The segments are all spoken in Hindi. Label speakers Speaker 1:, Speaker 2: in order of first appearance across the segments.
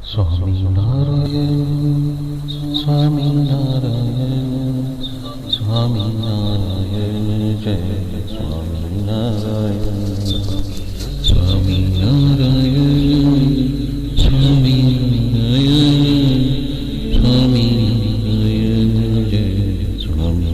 Speaker 1: સ્વામિનારાયણ સ્વામિનારાયણ સ્વામિનારાયણ જય સ્વામિનારાયણ સ્વામિનારાયણ સ્વામિનારાયણ સ્વામિનારાયણ જય સ્વામિનારાયણ સ્વામિનારાયણ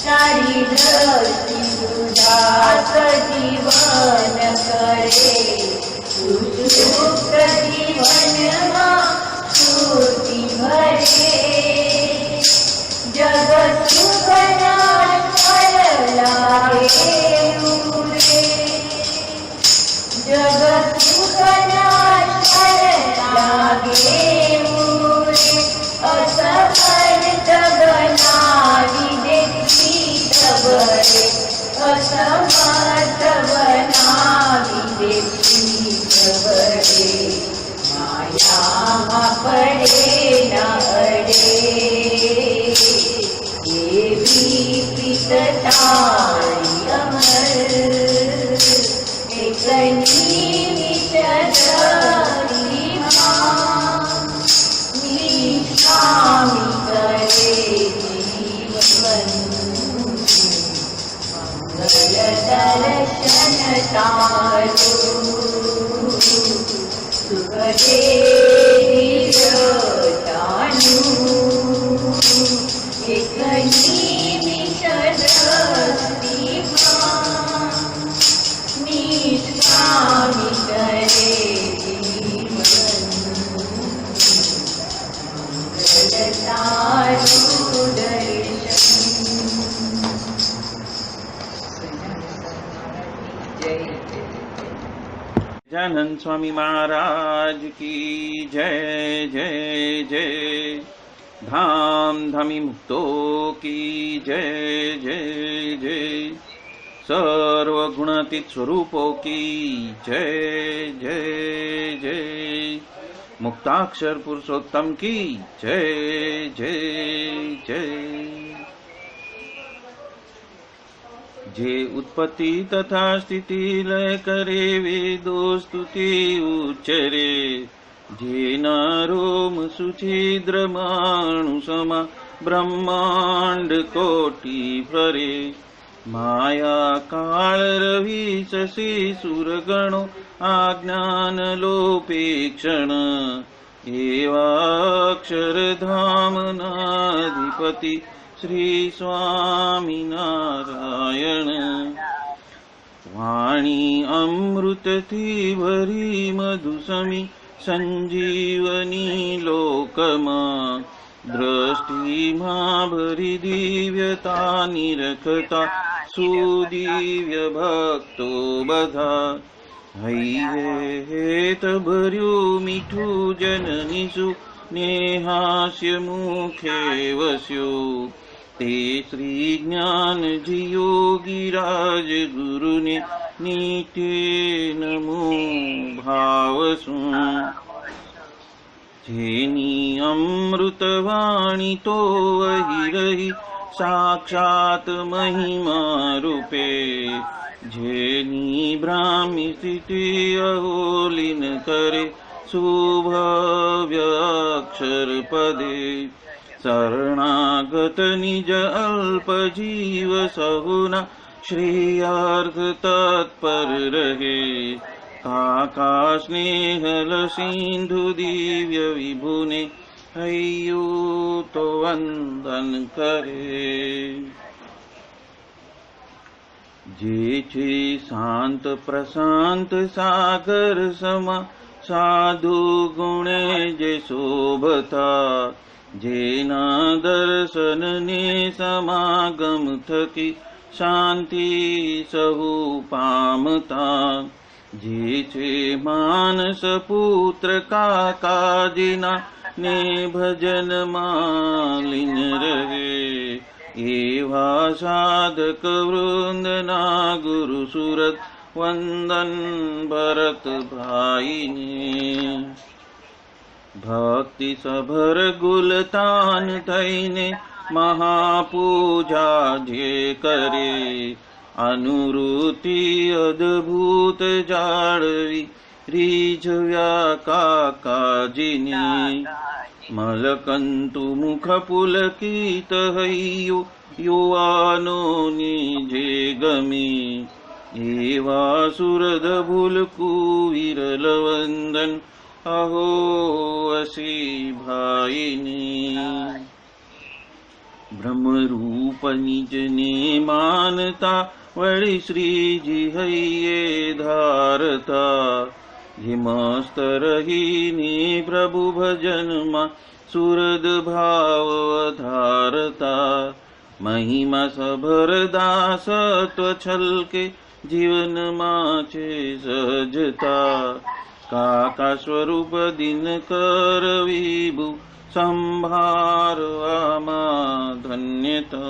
Speaker 2: તારી દ્રષ્ટિ ઉદાસ જીવન કરે સુખ જીવનમાં સુર जग सुखना क्षण लागे मुरे असमर्थ बनावी देती तबरे असमर्थ बनावी देती तबरे माया पड़े न अड़े देवी पिततारी अमर एकनी विचरती मां निशामी करे जीवन मंगल दर्शन तारू सुखदे तानु एकनी विचरती मां निशामी करे जीवन मंगल तारू दर्शन।
Speaker 3: गजानंद स्वामी महाराज की जय जय जय। धाम धामी मुक्तो की जय जय जय। सर्वगुणातीत स्वरूपों की जय जय जय। मुक्ताक्षर पुरुषोत्तम की जय जय जय। जे उत्पत्ति तथा स्थिति लय करे वेदो स्तुति उच्चरे जे नारोम सुछिद्र माणु समा ब्रह्मांड कोटि फरे माया काल रवि शशि सुरगणो आज्ञान लोपेक्षण एवाक्षरधाम नाधिपति श्री स्वामी नारायण। वाणी अमृत थी भरी मधुसमी संजीवनी लोकमा दृष्टि मां भरी दिव्यता निरखता सुदिव्य भक्तो बधा हेत भर्यु मीठू जननीसु नेहास्य मुखे वस्यो ते श्री ज्ञान जी योगीराज गुरु ने नीते नमो भावसु जेनी अमृत वाणी तो वही रही साक्षात महिमा रूपे जेनी ब्राह्मी स्थिति अहोलिन करे शुभव्य अक्षर पदे शरणागत निज अल्प जीव सहुना श्रेयार्थ तत्पर रहे काका स्नेहल सिंधु दिव्य विभुने हय्यू तो वंदन करे जे शांत प्रशांत सागर समा साधु गुणे जे शोभता जेना दर्शन ने समागम थकी शांति सहु पामता जे मानस पुत्र काका जिना ने भजन मालिन रहे एवा साधक वृंद ना गुरु सुरत वंदन भरत भाई ने भक्ति सभर गुलतान थईने महापूजा जे करे अनुरूति अद्भुत जाळवी રીઝવ્યા કાકાજીની મલકંતુ મુખ પુલકિત હૈયું યુવાનોની જે ગમી એવા સુરદ ભૂલકુ વિરલ વંદન અહો અસી ભાઈની બ્રહ્મરૂપ નિજને માનતા વળી શ્રીજી હૈયે ધારતા જે મસ્ત રહીને પ્રભુ ભજનમાં સુરદ ભાવ ધારતા મહિમા સભર દાસત્વ છલકે जीवन माचे सहजता काका स्वरूप दिन कर विभु संभार आमा धन्यता।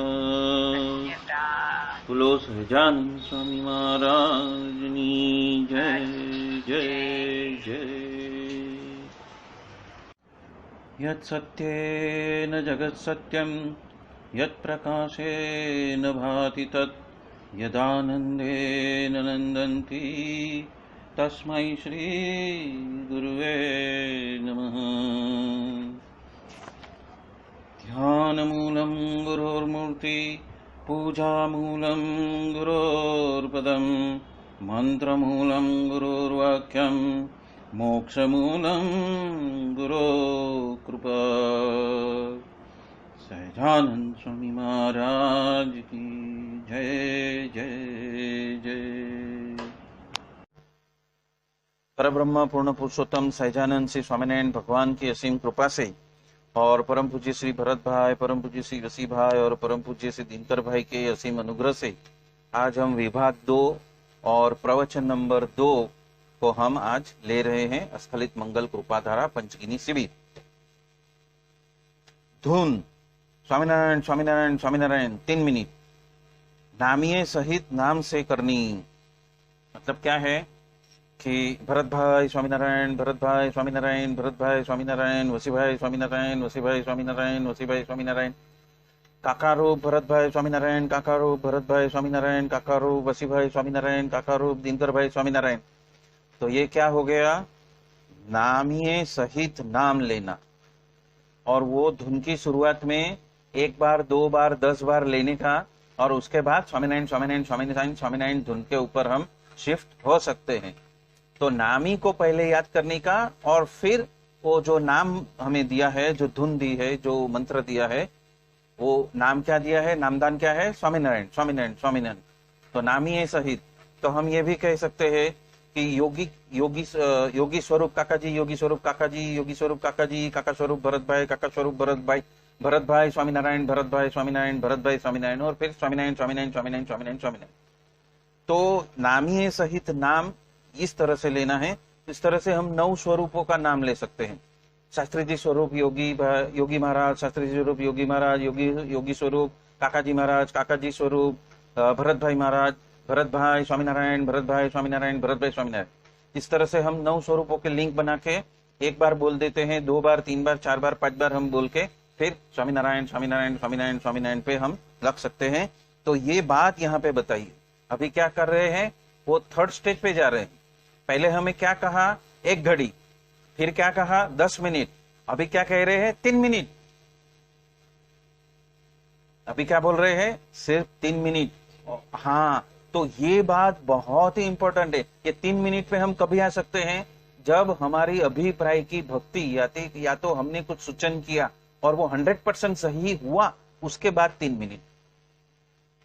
Speaker 3: बोलो सहजानंद स्वामी महाराजनी जय जय जय। यत् सत्येन जगत् सत्यं यत् प्रकाशेन भाति तत् यदानन्देन नन्दन्ति तस्मै श्री गुरुवे नमः। ध्यानमूलं गुरोर्मूर्ति पूजामूलं गुरोर्पदं मन्त्रमूलं गुरोर्वाक्यं मोक्षमूलं गुरो कृपा। सहजानंद स्वामी महाराज की जय जय जय। परब्रह्म पूर्ण पुरुषोत्तम सहजानंद श्री स्वामीनारायण भगवान की असीम कृपा से और परम पूज्य श्री भरत भाई, परम पूज्य श्री वसी भाई और परम पूज्य श्री दिनकर भाई के असीम अनुग्रह से आज हम विभाग 2 और प्रवचन नंबर 2 को हम आज ले रहे हैं। अस्खलित मंगल कृपाधारा पंचगिनी शिविर। धुन स्वामीनारायण स्वामीनारायण स्वामीनारायण 3 मिनट नामिये सहित नाम से करनी। मतलब क्या है कि भरत भाई स्वामीनारायण, भरत भाई स्वामीनारायण, भरत भाई स्वामीनारायण, वसी भाई स्वामीनारायण, वसी भाई स्वामीनारायण, वसी भाई स्वामीनारायण, काकारूप भरत भाई स्वामीनारायण, काकारूप भरत भाई स्वामीनारायण, काकारूप वसी भाई स्वामीनारायण, काकारूप दिनकर भाई स्वामीनारायण। तो ये क्या हो गया? नामिये सहित नाम लेना। और वो धुन की शुरुआत में 1 बार 2 बार 10 बार लेने का और उसके बाद स्वामीनारायण स्वामीनारायण स्वामीनारायण स्वामीनारायण धुन के ऊपर हम शिफ्ट हो सकते हैं। तो नामी को पहले याद करने का और फिर वो जो नाम हमें दिया है, जो धुन दी है, जो मंत्र दिया है, वो नाम क्या दिया है, नामदान क्या है? स्वामीनारायण स्वामीनारायण स्वामीनारायण। तो नामी है सहित। तो हम ये भी कह सकते हैं कि योगी स्वरूप काका जी, योगी स्वरूप काका जी, योगी स्वरूप काका जी, काका स्वरूप भरत भाई, काका स्वरूप भरत भाई, भरत भाई स्वामीनारायण, भरत भाई स्वामीनारायण, भरत भाई स्वामीनारायण और फिर स्वामीनारायण स्वामीनारायण स्वामीनारायण स्वामीनारायण स्वामीनारायण। तो नामी सहित नाम इस तरह से लेना है। इस तरह से हम 9 स्वरूपों का नाम ले सकते हैं। शास्त्री जी स्वरूप योगी महाराज, शास्त्री जी स्वरूप योगी महाराज, योगी स्वरूप काका जी महाराज, काका जी स्वरूप भरत भाई महाराज, भरत भाई स्वामीनारायण, भरत भाई स्वामीनारायण, भरत भाई स्वामीनारायण। इस तरह से हम 9 स्वरूपों के लिंक बना के 1 बार बोल देते हैं, 2 बार 3 बार 4 बार 5 बार हम बोल के फिर स्वामीनारायण स्वामीनारायण स्वामीनारायण स्वामीनारायण पे हम लग सकते हैं। तो ये बात यहाँ पे बताइए। अभी क्या कर रहे हैं? वो 3rd स्टेज पे जा रहे हैं। पहले हमें क्या कहा? 1 घड़ी, फिर क्या कहा? 10 मिनट, अभी क्या कह रहे हैं? 3 मिनट। अभी क्या बोल रहे हैं? सिर्फ 3 मिनट। हाँ, तो ये बात बहुत ही इंपॉर्टेंट है। ये 3 मिनट पे हम कभी आ सकते हैं जब हमारी अभिप्राय की भक्ति या तो हमने कुछ सूचन किया और वो 100% सही हुआ, उसके बाद 3 मिनट।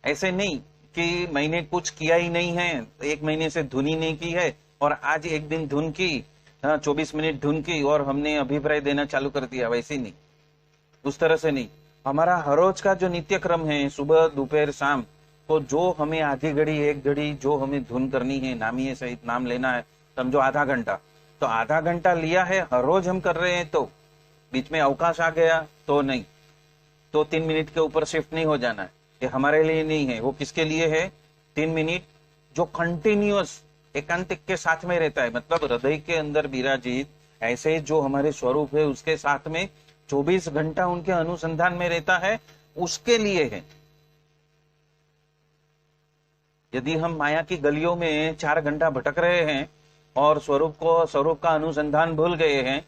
Speaker 3: ऐसे नहीं कि मैंने कुछ किया ही नहीं है, 1 महीने से धुन ही नहीं की है और आज 1 दिन धुन की, 24 मिनट धुन की और हमने अभिप्राय देना चालू कर दिया। वैसे नहीं, उस तरह से नहीं। हमारा हर रोज का जो नित्य क्रम है, सुबह दोपहर शाम, तो जो हमें आधी घड़ी 1 घड़ी जो हमें धुन करनी है, नामिये सहित नाम लेना है, समझो आधा घंटा, तो आधा घंटा लिया है, हर रोज हम कर रहे हैं। तो बीच में अवकाश आ गया तो नहीं, तो 3 मिनट के ऊपर शिफ्ट नहीं हो जाना है। ये हमारे लिए नहीं है। वो किसके लिए है? 3 मिनट जो कंटिन्यूअस एकांतिक के साथ में रहता है, मतलब हृदय के अंदर विराजित ऐसे जो हमारे स्वरूप है उसके साथ में 24 घंटा उनके अनुसंधान में रहता है, उसके लिए है। यदि हम माया की गलियों में 4 घंटा भटक रहे हैं और स्वरूप का अनुसंधान भूल गए हैं,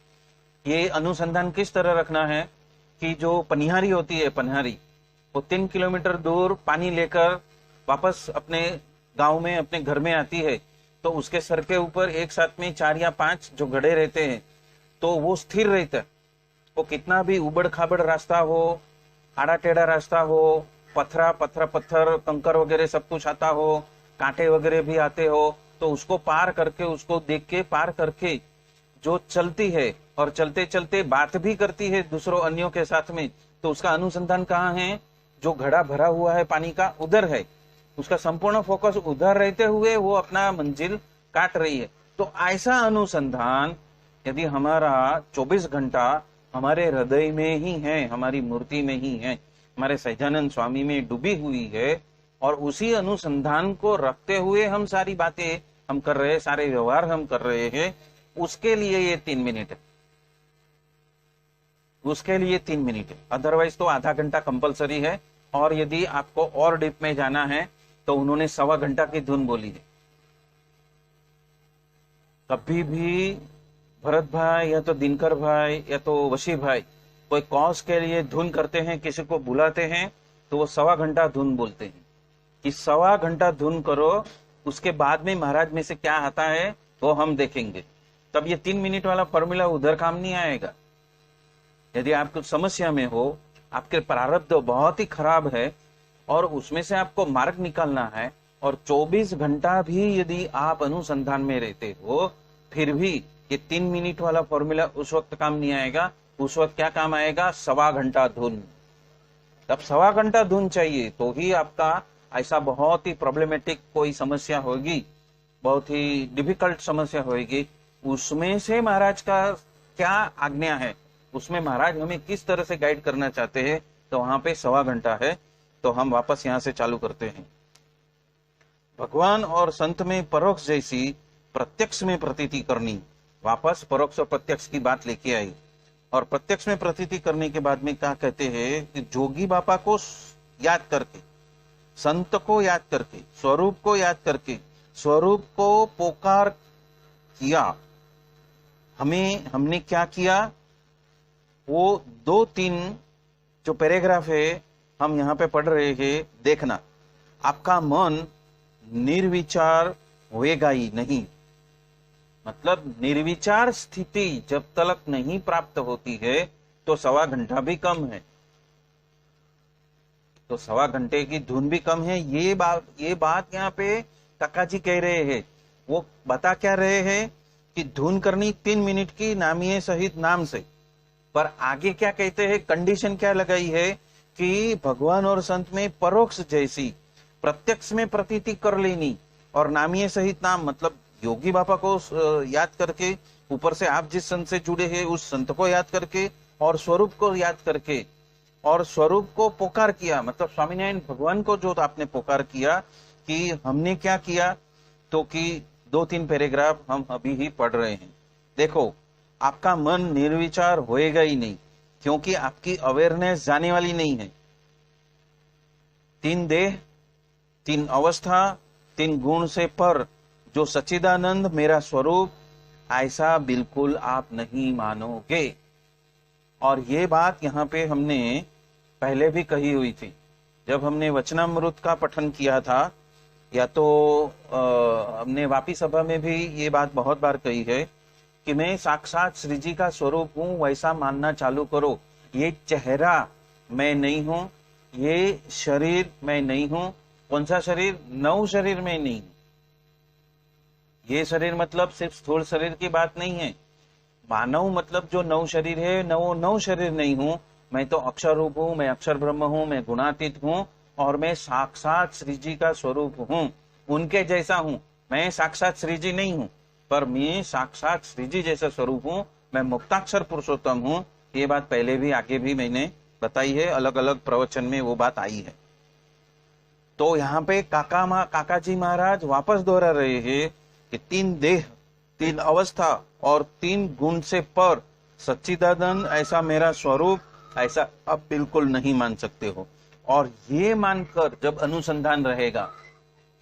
Speaker 3: ये अनुसंधान किस तरह रखना है कि जो पनिहारी होती है, पनिहारी वो 3 किलोमीटर दूर पानी लेकर वापस अपने गांव में, अपने घर में आती है, तो उसके सर के ऊपर एक साथ में 4 या 5 जो घड़े रहते हैं, तो वो स्थिर रहता है। वो कितना भी उबड़ खाबड़ रास्ता हो, आड़ा टेढ़ा रास्ता हो, पत्थर कंकर वगैरह सब कुछ आता हो, कांटे वगैरह भी आते हो, तो उसको पार करके, उसको देख के पार करके जो चलती है और चलते चलते बात भी करती है दूसरों अन्यों के साथ में, तो उसका अनुसंधान कहाँ है? जो घड़ा भरा हुआ है पानी का, उधर है। उसका संपूर्ण फोकस उधर रहते हुए वो अपना मंजिल काट रही है। तो ऐसा अनुसंधान यदि हमारा 24 घंटा हमारे हृदय में ही है, हमारी मूर्ति में ही है, हमारे सहजानंद स्वामी में डूबी हुई है, और उसी अनुसंधान को रखते हुए हम सारी बातें हम कर रहे हैं, सारे व्यवहार हम कर रहे हैं, उसके लिए ये 3 मिनट है, उसके लिए 3 मिनट है। अदरवाइज तो आधा घंटा कंपलसरी है, और यदि आपको और डीप में जाना है तो उन्होंने 1.25 घंटा की धुन बोली है। कभी भी भरत भाई या तो दिनकर भाई या तो वशी भाई कोई कॉज के लिए धुन करते हैं, किसी को बुलाते हैं, तो वो 1.25 घंटा धुन बोलते हैं कि 1.25 घंटा धुन करो, उसके बाद में महाराज में से क्या आता है वो हम देखेंगे। तब ये 3 मिनट वाला फॉर्मूला उधर काम नहीं आएगा। यदि आप कुछ समस्या में हो, आपके प्रारब्ध बहुत ही खराब है और उसमें से आपको मार्ग निकालना है, और 24 घंटा भी यदि आप अनुसंधान में रहते हो, फिर भी ये 3 मिनट वाला फॉर्मूला उस वक्त काम नहीं आएगा। उस वक्त क्या काम आएगा? 1.25 घंटा धुन। तब 1.25 घंटा धुन चाहिए, तो ही आपका ऐसा बहुत ही प्रॉब्लमेटिक कोई समस्या होगी, बहुत ही डिफिकल्ट समस्या होगी, उसमें से महाराज का क्या आज्ञा है, उसमें महाराज हमें किस तरह से गाइड करना चाहते हैं, तो वहां पे 1.25 घंटा है। तो हम वापस यहां से चालू करते हैं। भगवान और संत में परोक्ष जैसी प्रत्यक्ष में प्रतीति करनी। वापस परोक्ष और प्रत्यक्ष की बात लेके आई, और प्रत्यक्ष में प्रतीति करने के बाद में क्या कहते हैं कि जोगी बापा को याद करके, संत को याद करके, स्वरूप को याद करके, स्वरूप को पुकार किया। हमने क्या किया? वो 2-3 जो पैराग्राफ है हम यहाँ पे पढ़ रहे हैं, देखना। आपका मन निर्विचार होएगा ही नहीं, मतलब निर्विचार स्थिति जब तक नहीं प्राप्त होती है तो 1.25 घंटा भी कम है, तो 1.25 घंटे की धुन भी कम है। ये बात यहाँ पे काका जी कह रहे हैं। वो बता क्या रहे हैं कि धुन करनी 3 मिनट की नामिये सहित नाम से, पर आगे क्या कहते हैं, कंडीशन क्या लगाई है कि भगवान और संत में परोक्ष जैसी प्रत्यक्ष में प्रतीति कर लेनी, और नामिये सहित नाम मतलब योगी बाबा को याद करके, ऊपर से आप जिस संत से जुड़े हैं उस संत को याद करके, और स्वरूप को याद करके, और स्वरूप को पुकार किया, मतलब स्वामीनारायण भगवान को जो आपने पुकार किया। कि हमने क्या किया, तो कि 2-3 पैराग्राफ हम अभी ही पढ़ रहे हैं। देखो, आपका मन निर्विचार होएगा ही नहीं, क्योंकि आपकी अवेयरनेस जाने वाली नहीं है। 3 देह, 3 अवस्था, 3 गुण से पर जो सच्चिदानंद मेरा स्वरूप, ऐसा बिल्कुल आप नहीं मानोगे। और ये बात यहाँ पे हमने पहले भी कही हुई थी, जब हमने वचनामृत का पठन किया था, या तो हमने वापी सभा में भी ये बात बहुत बार कही है कि मैं साक्षात श्री जी का स्वरूप हूं, वैसा मानना चालू करो। ये चेहरा मैं नहीं हूं, ये शरीर मैं नहीं हूं। कौन सा शरीर? 9 शरीर में नहीं। ये शरीर मतलब सिर्फ स्थूल शरीर की बात नहीं है। मानव मतलब जो 9 शरीर है, 9 शरीर नहीं हूं। मैं तो अक्षर रूप हूं, मैं अक्षर ब्रह्म हूं, मैं गुणातीत हूं, और मैं साक्षात श्री जी का स्वरूप हूं, उनके जैसा हूं। मैं साक्षात श्री जी नहीं हूं, पर मैं साक्षात श्री जी जैसा स्वरूप हूं। मैं मुक्ताक्षर पुरुषोत्तम हूं। ये बात पहले भी आगे भी मैंने बताई है, अलग अलग प्रवचन में वो बात आई है। तो यहाँ पे काका जी महाराज वापस दोहरा रहे हैं कि 3 देह, 3 अवस्था और 3 गुण से पर सच्चिदानंद ऐसा मेरा स्वरूप, ऐसा आप बिल्कुल नहीं मान सकते हो। और ये मानकर जब अनुसंधान रहेगा,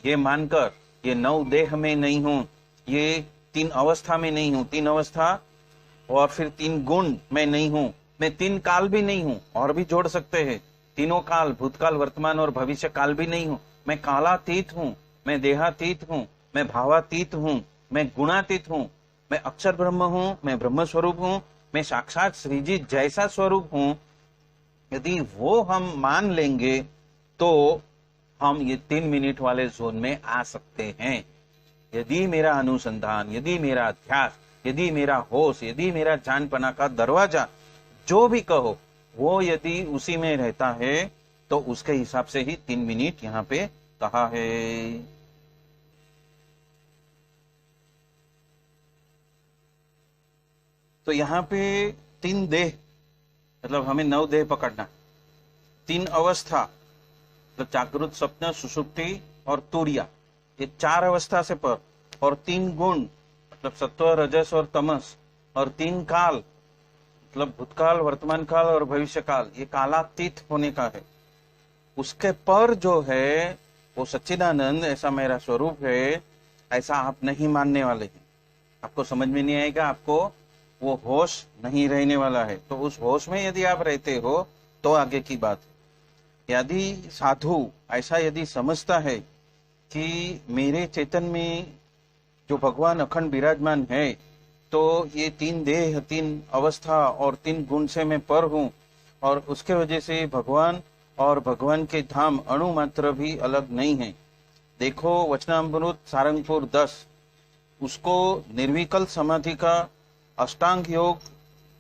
Speaker 3: ये मानकर ये 9 देह में नहीं हूं, ये 3 अवस्था में नहीं हूं, 3 अवस्था और फिर 3 गुण में नहीं हूं, मैं 3 काल भी नहीं हूं, और भी जोड़ सकते हैं, तीनों काल, भूतकाल, वर्तमान और भविष्य काल भी नहीं हूं। मैं कालातीत हूं, मैं देहातीत हूं, मैं भावातीत हूं, मैं गुणातीत हूं, मैं अक्षर ब्रह्म हूं, मैं ब्रह्म स्वरूप हूं, मैं साक्षात श्री जी जैसा स्वरूप हूं। यदि वो हम मान लेंगे तो हम ये 3 मिनट वाले जोन में आ सकते हैं। यदि मेरा अनुसंधान, यदि मेरा अध्यास, यदि मेरा होश, यदि मेरा जानपना का दरवाजा, जो भी कहो, वो यदि उसी में रहता है, तो उसके हिसाब से ही 3 मिनट यहाँ पे कहा है? तो यहाँ पे 3 देह, मतलब हमें 9 देह पकड़ना, 3 अवस्था, मतलब जागृत, स्वप्न, सुषुप्ति और तुरिया, ये 4 अवस्था से पर, और 3 गुण, मतलब सत्व, रजस और तमस, और 3 काल, मतलब भूतकाल, वर्तमान काल और भविष्य काल, ये कालातीत होने का है। उसके पर जो है वो सच्चिदानंद, ऐसा मेरा स्वरूप है, ऐसा आप नहीं मानने वाले हैं। आपको समझ में नहीं आएगा, आपको वो होश नहीं रहने वाला है। तो उस होश में यदि आप रहते हो तो आगे की बात है। यदि साधु ऐसा यदि समझता है कि मेरे चेतन में जो भगवान अखंड विराजमान है, तो ये 3 देह, 3 अवस्था और 3 गुण से मैं पर हूं, और उसके वजह से भगवान और भगवान के धाम अणु मात्र भी अलग नहीं है। देखो वचनामृत सारंगपुर 10, उसको निर्विकल्प समाधि का अष्टांग योग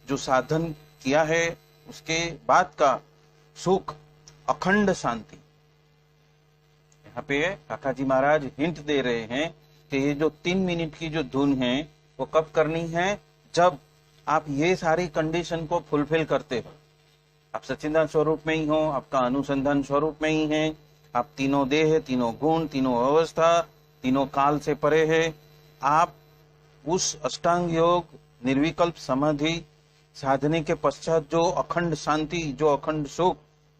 Speaker 3: जो साधन किया है, उसके बाद का सुख अखंड शांति। यहाँ पे काका जी महाराज हिंट दे रहे हैं कि ये जो 3 मिनट की जो धुन है वो कब करनी है? जब आप ये सारी कंडीशन को फुलफिल करते हो। आप सच्चिदानंद स्वरूप में ही हो, आपका अनुसंधान स्वरूप में ही है, आप तीनों देह, तीनों गुण, तीनों अवस्था, तीनों काल से परे है। आप उस अष्टांग योग निर्विकल्प समाधि साधने के पश्चात जो अखंड शांति, जो अखंड सुख,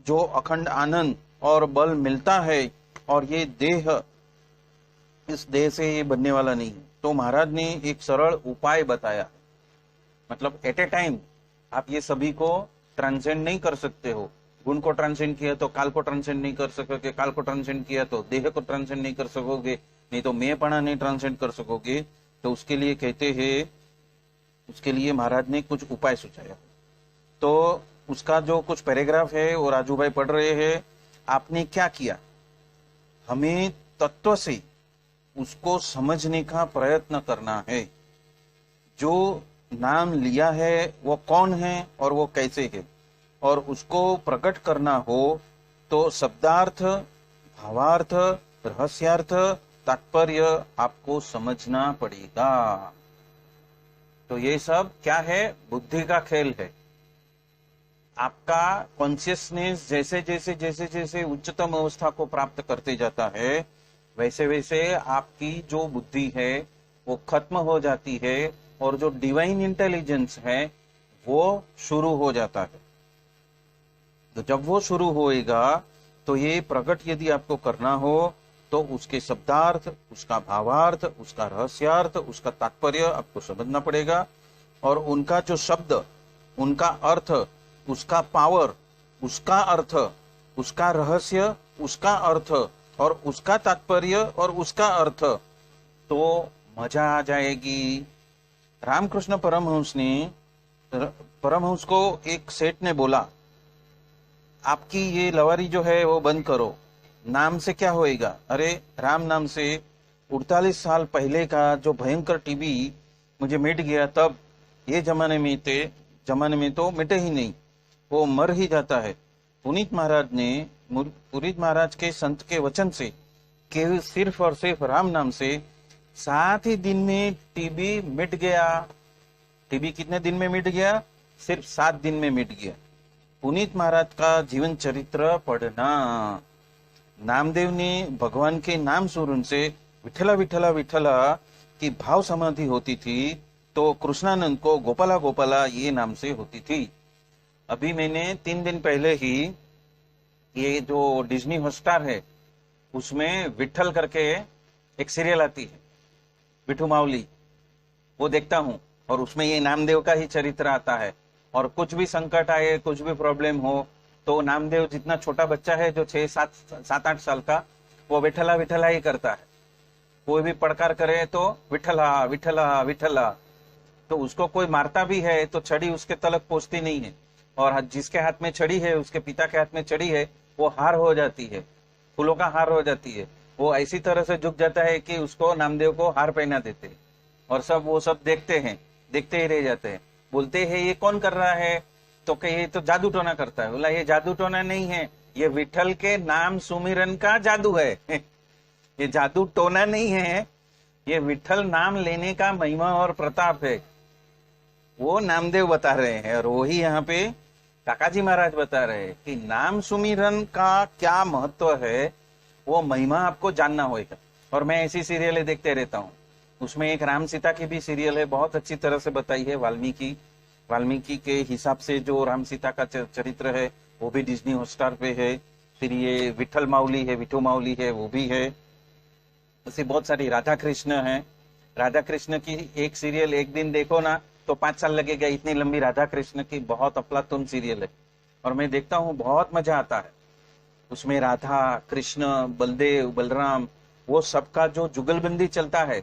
Speaker 3: जो अखंड आनंद और बल मिलता है, और ये देह, इस देह से ये बनने वाला नहीं है। तो महाराज ने एक सरल उपाय बताया, मतलब एट ए टाइम आप ये सभी को ट्रांसेंड नहीं कर सकते हो। गुण को ट्रांसेंड किया तो काल को ट्रांसेंड नहीं कर सकोगे, काल को ट्रांसेंड किया तो देह को ट्रांसेंड नहीं कर सकोगे, नहीं तो मेंपना नहीं ट्रांसेंड कर सकोगे। तो उसके लिए कहते हैं, उसके लिए महाराज ने कुछ उपाय सुझाया। तो उसका जो कुछ पैराग्राफ है वो राजू भाई पढ़ रहे हैं। आपने क्या किया? हमें तत्व से उसको समझने का प्रयत्न करना है। जो नाम लिया है वो कौन है और वो कैसे है, और उसको प्रकट करना हो तो शब्दार्थ, भावार्थ, रहस्यार्थ, तात्पर्य आपको समझना पड़ेगा। तो ये सब क्या है? बुद्धि का खेल है। आपका कॉन्शियसनेस जैसे जैसे जैसे जैसे उच्चतम अवस्था को प्राप्त करते जाता है, वैसे वैसे आपकी जो बुद्धि है वो खत्म हो जाती है, और जो डिवाइन इंटेलिजेंस है वो शुरू हो जाता है। तो जब वो शुरू होएगा तो ये प्रकट यदि आपको करना हो तो उसके शब्दार्थ, उसका भावार्थ, उसका रहस्यार्थ, उसका तात्पर्य आपको समझना पड़ेगा, और उनका जो शब्द, उनका अर्थ, उसका पावर, उसका अर्थ, उसका रहस्य, उसका अर्थ, और उसका तात्पर्य और उसका अर्थ, तो मजा आ जाएगी। रामकृष्ण परमहंस को एक सेठ ने बोला, आपकी ये लवारी जो है वो बंद करो, नाम से क्या होएगा? अरे राम नाम से 48 साल पहले का जो भयंकर टीबी मुझे मिट गया, तब ये जमाने में तो मिटे ही नहीं, वो मर ही जाता है। पुनीत महाराज के संत के वचन से केवल सिर्फ और सिर्फ राम नाम से 7 ही दिन में टीबी मिट गया। टीबी कितने दिन में मिट गया? सिर्फ 7 दिन में मिट गया। पुनीत महाराज का जीवन चरित्र पढ़ना। नामदेव ने भगवान के नाम सुरन से विठला विठला विठला की भाव समाधि होती थी, तो कृष्णानंद को गोपाला गोपाला ये नाम से होती थी। अभी मैंने 3 दिन पहले ही ये जो डिज्नी हॉटस्टार है उसमें विठल करके एक सीरियल आती है, विठू मावली, वो देखता हूँ, और उसमें ये नामदेव का ही चरित्र आता है। और कुछ भी संकट आए, कुछ भी प्रॉब्लम हो, तो नामदेव जितना छोटा बच्चा है जो 6-7-8 साल का, वो विठला विठला ही करता है। कोई भी पड़कार करे तो विठला विठला विठला। तो उसको कोई मारता भी है तो छड़ी उसके तलक पहुंचती नहीं है, और जिसके हाथ में छड़ी है, उसके पिता के हाथ में छड़ी है, वो हार हो जाती है, फूलों का हार हो जाती है। वो ऐसी तरह से झुक जाता है कि उसको नामदेव को हार पहना देते हैं, और वो सब देखते हैं, देखते ही रह जाते हैं। बोलते हैं ये कौन कर रहा है? तो कि ये तो जादू टोना करता है। बोला ये जादू टोना नहीं है, ये विठल के नाम सुमिरन का जादू है। ये जादू टोना नहीं है, ये विठल नाम लेने का महिमा और प्रताप है। वो नामदेव बता रहे हैं और वही यहाँ पे काकाजी महाराज बता रहे हैं कि नाम सुमिरन का क्या महत्व है, वो महिमा आपको जानना होगा। और मैं ऐसी सीरियलें देखते रहता हूँ। उसमें एक राम सीता की भी सीरियल है, बहुत अच्छी तरह से बताई है। वाल्मीकि के हिसाब से जो राम सीता का चरित्र है वो भी डिज्नी हॉटस्टार पे है। फिर ये विठल माउली है, विठू माउली है, वो भी है। ऐसी बहुत सारी राधा कृष्ण है। राधा कृष्ण की एक सीरियल एक दिन देखो ना तो 5 साल लगेगा, इतनी लंबी राधा कृष्ण की बहुत अफलातून सीरियल है। और मैं देखता हूँ, बहुत मजा आता है उसमें। राधा कृष्ण, बलदेव, बलराम, वो सबका जो जुगलबंदी चलता है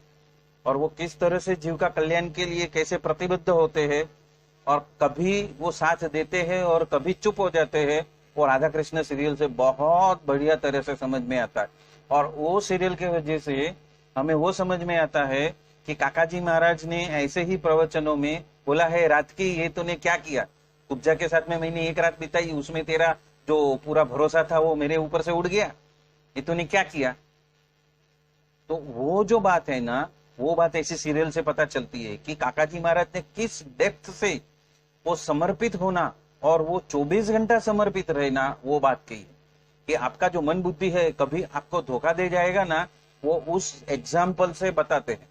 Speaker 3: और वो किस तरह से जीव का कल्याण के लिए कैसे प्रतिबद्ध होते हैं और कभी वो साथ देते हैं और कभी चुप हो जाते हैं, वो राधा कृष्ण सीरियल से बहुत बढ़िया तरह से समझ में आता है। और वो सीरियल के वजह से हमें वो समझ में आता है कि काकाजी महाराज ने ऐसे ही प्रवचनों में बोला है, रात की ये तूने क्या किया, कुब्जा के साथ में मैंने एक रात बिताई, उसमें तेरा जो पूरा भरोसा था वो मेरे ऊपर से उड़ गया, ये तूने क्या किया। तो वो जो बात है ना, वो बात ऐसी सीरियल से पता चलती है कि काकाजी महाराज ने किस डेप्थ से वो समर्पित होना और वो 24 घंटा समर्पित रहना, वो बात कही है कि आपका जो मन बुद्धि है कभी आपको धोखा दे जाएगा ना, वो उस एग्जाम्पल से बताते हैं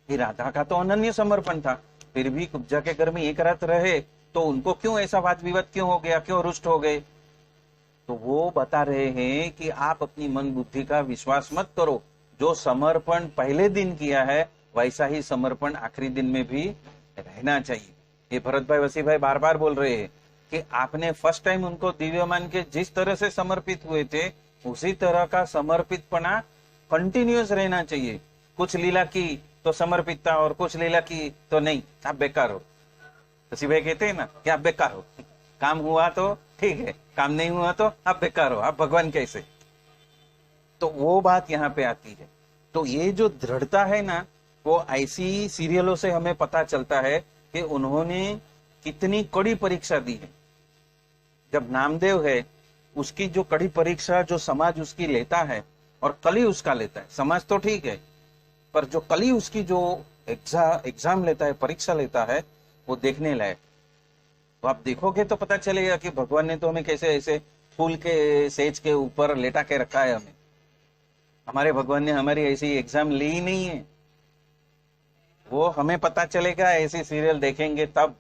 Speaker 3: कि राधा का तो अनन्य समर्पण था, फिर भी कुब्जा के घर में एक रात रहे तो उनको क्यों ऐसा वाद विवाद क्यों हो गया, क्यों रुष्ट हो गए। तो वो बता रहे हैं कि आप अपनी मन बुद्धि का विश्वास मत करो, जो समर्पण पहले दिन किया है वैसा ही समर्पण आखिरी दिन में भी रहना चाहिए। ये भरत भाई, वसी भाई बार बार बोल रहे हैं कि आपने फर्स्ट टाइम उनको दिव्य मान के जिस तरह से समर्पित हुए थे उसी तरह का समर्पितपना कंटिन्यूअस रहना चाहिए। कुछ लीला की तो समर्पित था और कुछ लीला की तो नहीं, आप बेकार हो। वसी भाई कहते हैं ना कि आप बेकार हो, काम हुआ तो ठीक है, काम नहीं हुआ तो आप बेकार हो, आप भगवान कैसे। तो वो बात यहाँ पे आती है। तो ये जो दृढ़ता है ना, वो ऐसी सीरियलों से हमें पता चलता है कि उन्होंने कितनी कड़ी परीक्षा दी है। जब नामदेव है, उसकी जो कड़ी परीक्षा जो समाज उसकी लेता है और कली उसका लेता है, समाज तो ठीक है पर जो कली उसकी जो एग्जाम लेता है, परीक्षा लेता है, वो देखने लायक। तो आप देखोगे तो पता चलेगा कि भगवान ने तो हमें कैसे ऐसे फूल के सेज के ऊपर लेटा के रखा है। हमें, हमारे भगवान ने हमारी ऐसी एग्जाम ली ही नहीं है। वो हमें पता चलेगा ऐसी सीरियल देखेंगे तब।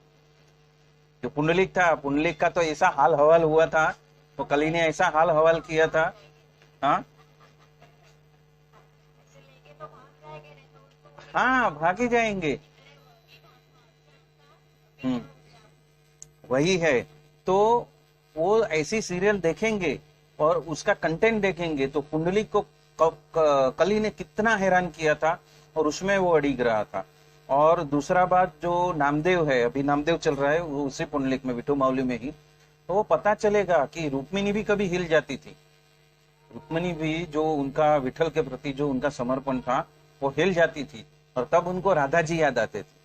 Speaker 3: जो पुंडलिक था, पुंडलिक का तो ऐसा हाल हवाल हुआ था, तो कली ने ऐसा हाल हवाल किया था। हाँ हाँ, भाग ही जाएंगे। वही है। तो वो ऐसी सीरियल देखेंगे और उसका कंटेंट देखेंगे तो पुंडलिक को कली ने कितना हैरान किया था और उसमें वो अड़िग रहा था। और दूसरा बात, जो नामदेव है, अभी नामदेव चल रहा है, वो उसी पुंडलिक में, विठू माउली में ही, तो वो पता चलेगा कि रुक्मिणी भी कभी हिल जाती थी। रुक्मिणी भी जो उनका विठल के प्रति जो उनका समर्पण था वो हिल जाती थी और तब उनको राधा जी याद आते थे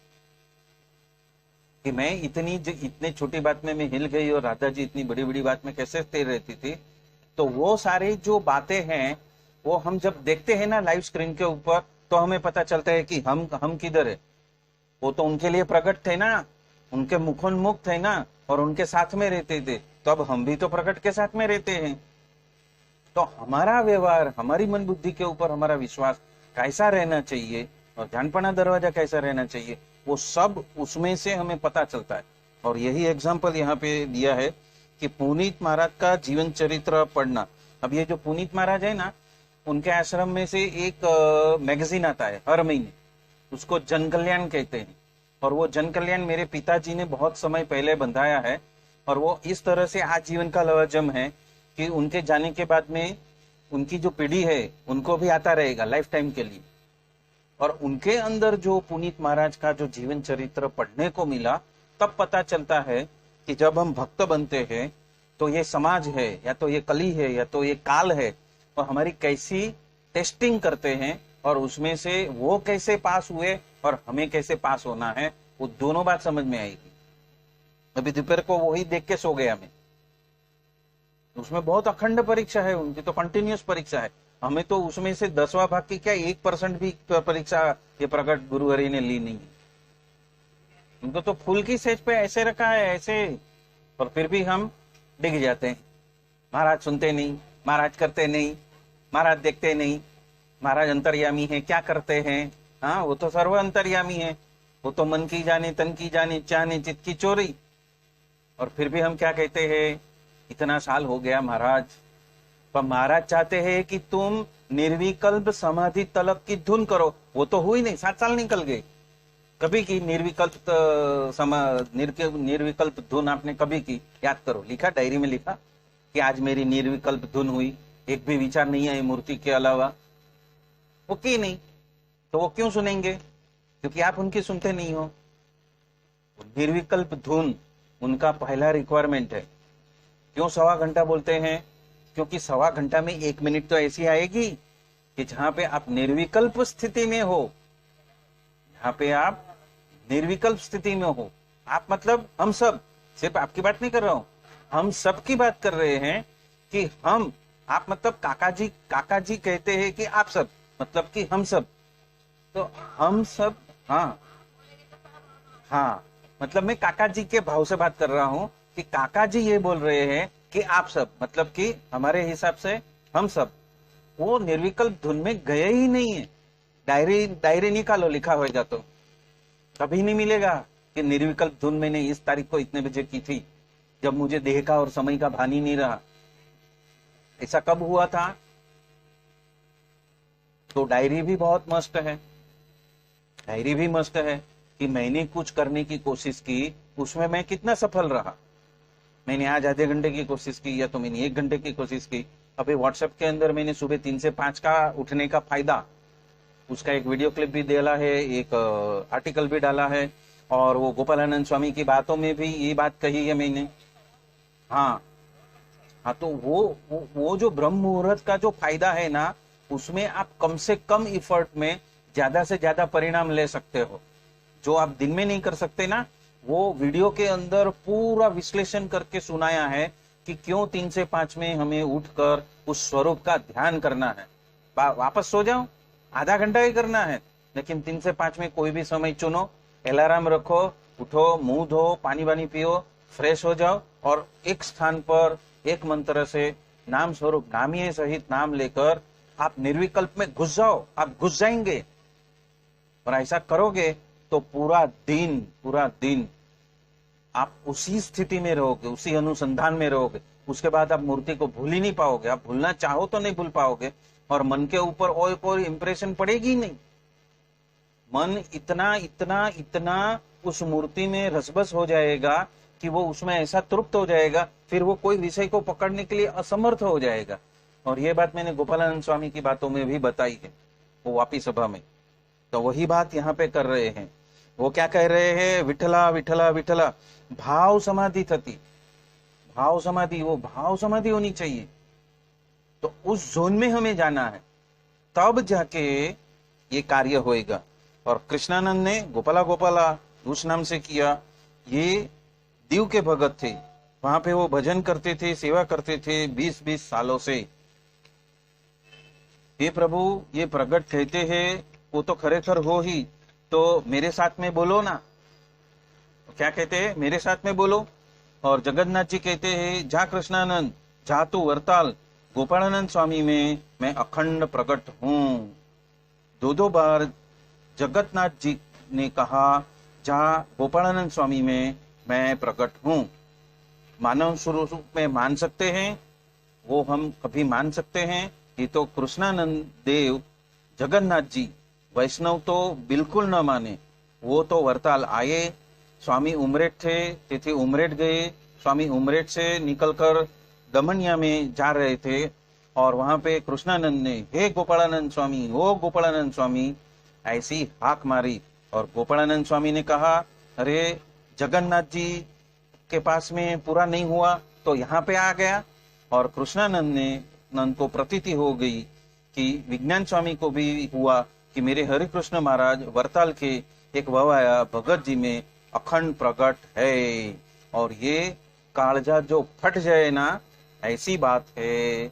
Speaker 3: कि मैं इतनी छोटी बात में मैं हिल गई और राधा जी इतनी बड़ी बड़ी बात में कैसे स्थिर रहती थी। तो वो सारी जो बातें हैं वो हम जब देखते हैं ना लाइव स्क्रीन के ऊपर, तो हमें पता चलता है कि हम किधर है। वो तो उनके लिए प्रकट थे ना, उनके मुखोन्मुख थे ना और उनके साथ में रहते थे, तो अब हम भी तो प्रकट के साथ में रहते हैं। तो हमारा व्यवहार, हमारी मन बुद्धि के ऊपर हमारा विश्वास कैसा रहना चाहिए और जानपना दरवाजा कैसा रहना चाहिए, वो सब उसमें से हमें पता चलता है। और यही एग्जाम्पल यहाँ पे दिया है कि पुनीत महाराज का जीवन चरित्र पढ़ना। अब ये जो पुनीत महाराज है ना, उनके आश्रम में से एक मैगजीन आता है हर महीने, उसको जन कल्याण कहते हैं। और वो जन कल्याण मेरे पिताजी ने बहुत समय पहले बंधाया है और वो इस तरह से आजीवन का लवाजम है कि उनके जाने के बाद में उनकी जो पीढ़ी है उनको भी आता रहेगा लाइफ टाइम के लिए। और उनके अंदर जो पुनीत महाराज का जो जीवन चरित्र पढ़ने को मिला, तब पता चलता है कि जब हम भक्त बनते हैं तो ये समाज है या तो ये कली है या तो ये काल है, और हमारी कैसी टेस्टिंग करते हैं और उसमें से वो कैसे पास हुए और हमें कैसे पास होना है, वो दोनों बात समझ में आएगी। अभी दोपहर को वही देख के सो गया मैं। उसमें बहुत अखंड परीक्षा है, उनकी तो कंटिन्यूस परीक्षा है। हमें तो उसमें से 10वां भाग की क्या 1% भी परीक्षा ये प्रकट गुरुहरि ने ली नहीं है। उनको तो फूल की सेज पे ऐसे रखा है ऐसे, और फिर भी हम डिग जाते हैं। महाराज सुनते नहीं, महाराज करते नहीं, महाराज देखते नहीं, महाराज अंतर्यामी है, क्या करते हैं। हाँ, वो तो सर्व अंतर्यामी है, वो तो मन की जाने तन की जाने चाहने चित्त की चोरी। और फिर भी हम क्या कहते हैं, इतना साल हो गया महाराज, पर महाराज चाहते हैं कि तुम निर्विकल्प समाधि तलक की धुन करो। वो तो हुई नहीं, 7 साल निकल गए। कभी की निर्विकल्प धुन आपने कभी की? याद करो, लिखा डायरी में, लिखा कि आज मेरी निर्विकल्प धुन हुई, एक भी विचार नहीं आई मूर्ति के अलावा। वो की नहीं, तो वो क्यों सुनेंगे? क्योंकि आप उनकी सुनते नहीं हो। निर्विकल्प धुन उनका पहला रिक्वायरमेंट है। क्यों 1.25 घंटा बोलते हैं? क्योंकि 1.25 घंटा में 1 मिनट तो ऐसी आएगी कि जहां पे आप निर्विकल्प स्थिति में हो, जहां पे आप निर्विकल्प स्थिति में हो। आप मतलब हम सब, सिर्फ आपकी बात नहीं कर रहा हूं, हम सब की बात कर रहे हैं कि हम, आप मतलब काका जी कहते हैं कि आप सब, मतलब कि हम सब, तो हम सब, हाँ हाँ, मतलब मैं काका जी के भाव से बात कर रहा हूं कि काका जी ये बोल रहे हैं कि आप सब, मतलब कि हमारे हिसाब से हम सब, वो निर्विकल्प धुन में गए ही नहीं है। डायरी निकालो, लिखा होगा तो कभी नहीं मिलेगा कि निर्विकल्प धुन मैंने इस तारीख को इतने बजे की थी, जब मुझे देह का और समय का भान ही नहीं रहा। ऐसा कब हुआ था? तो डायरी भी बहुत मस्त है, डायरी भी मस्त है कि मैंने कुछ करने की कोशिश की, उसमें मैं कितना सफल रहा। मैंने आज आधे घंटे की कोशिश की, या तो मैंने 1 घंटे की कोशिश की। अभी व्हाट्सएप के अंदर मैंने सुबह 3 से 5 का उठने का फायदा, उसका एक वीडियो क्लिप भी डाला है, एक आर्टिकल भी डाला है, और वो गोपालानंद स्वामी की बातों में भी ये बात कही है मैंने। हाँ, तो वो जो ब्रह्म मुहूर्त का जो फायदा है ना, उसमें आप कम से कम इफर्ट में ज्यादा से ज्यादा परिणाम ले सकते हो। जो आप दिन में नहीं कर सकते ना, वो वीडियो के अंदर पूरा विश्लेषण करके सुनाया है कि क्यों 3 से 5 में हमें उठकर उस स्वरूप का ध्यान करना है। वापस सो जाओ, आधा घंटा ही करना है, लेकिन 3 से 5 में कोई भी समय चुनो, अलार्म रखो, उठो, मुंह धो, पानी वानी पियो, फ्रेश हो जाओ, और एक स्थान पर एक मंत्र से नाम स्वरूप नामिये सहित नाम लेकर आप निर्विकल्प में घुस जाओ। आप घुस जाएंगे, और ऐसा करोगे तो पूरा दिन आप उसी स्थिति में रहोगे, उसी अनुसंधान में रहोगे। उसके बाद आप मूर्ति को भूल ही नहीं पाओगे। आप भूलना चाहो तो नहीं भूल पाओगे, और मन के ऊपर और कोई इंप्रेशन पड़ेगी नहीं। मन इतना उस मूर्ति में रसबस हो जाएगा कि वो उसमें ऐसा तृप्त हो जाएगा, फिर वो कोई विषय को पकड़ने के लिए असमर्थ हो जाएगा। और ये बात मैंने गोपालानंद स्वामी की बातों में भी बताई है, वो वापी सभा में। तो वही बात यहाँ पे कर रहे हैं। वो क्या कह रहे हैं? विठला विठला विठला, भाव समाधि थती, भाव समाधि, वो भाव समाधि होनी चाहिए। तो उस जोन में हमें जाना है, तब जाके ये कार्य होएगा। और कृष्णानंद ने गोपाला उस नाम से किया। ये दीव के भगत थे, वहां पे वो भजन करते थे, सेवा करते थे 20-20 सालों से। हे प्रभु, ये प्रगट कहते हैं, वो तो खरेखर हो ही, तो मेरे साथ में बोलो ना। क्या कहते हैं? मेरे साथ में बोलो। और जगन्नाथ जी कहते हैं, जा कृष्णानंद, जा तू वरताल, गोपालानंद स्वामी में मैं अखंड प्रकट हूं। 2 बार जगन्नाथ जी ने कहा, जा गोपालानंद स्वामी में मैं प्रकट हूं। मानव स्वरूप में मान सकते हैं, वो हम कभी मान सकते हैं। ये तो कृष्णानंद देव जगन्नाथ जी, वैष्णव तो बिल्कुल न माने। वो तो वरताल आए, स्वामी उमरेठ थे, तिथि उमरेठ गए, स्वामी उमरेठ से निकलकर दमनिया में जा रहे थे, और वहां पे कृष्णानंद ने, हे गोपालानंद स्वामी, ओ गोपालानंद स्वामी, ऐसी हाक मारी। और गोपालानंद स्वामी ने कहा, अरे जगन्नाथ जी के पास में पूरा नहीं हुआ तो यहाँ पे आ गया। और कृष्णानंद को प्रतीति हो गई कि विज्ञान स्वामी को भी हुआ कि मेरे हरि कृष्ण महाराज वरताल के एक ववाया भगत जी में अखंड प्रकट है। और ये कालजा जो फट जाए ना, ऐसी बात है।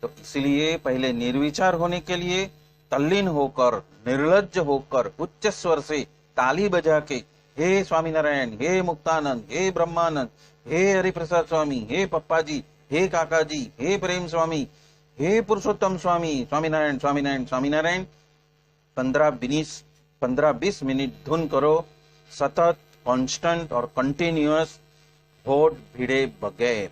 Speaker 3: तो इसलिए पहले निर्विचार होने के लिए तल्लीन होकर, निर्लज्ज होकर, उच्च स्वर से ताली बजा के हे स्वामीनारायण, हे मुक्तानंद, हे ब्रह्मानंद, हे हरिप्रसाद स्वामी, हे पप्पा जी, हे काका जी, हे प्रेम स्वामी, हे पुरुषोत्तम स्वामी, स्वामीनारायण स्वामीनारायण स्वामीनारायण 15-20 मिनट धुन करो, सतत, कांस्टेंट और कंटिन्यूअस, होठ भिड़े बगैर,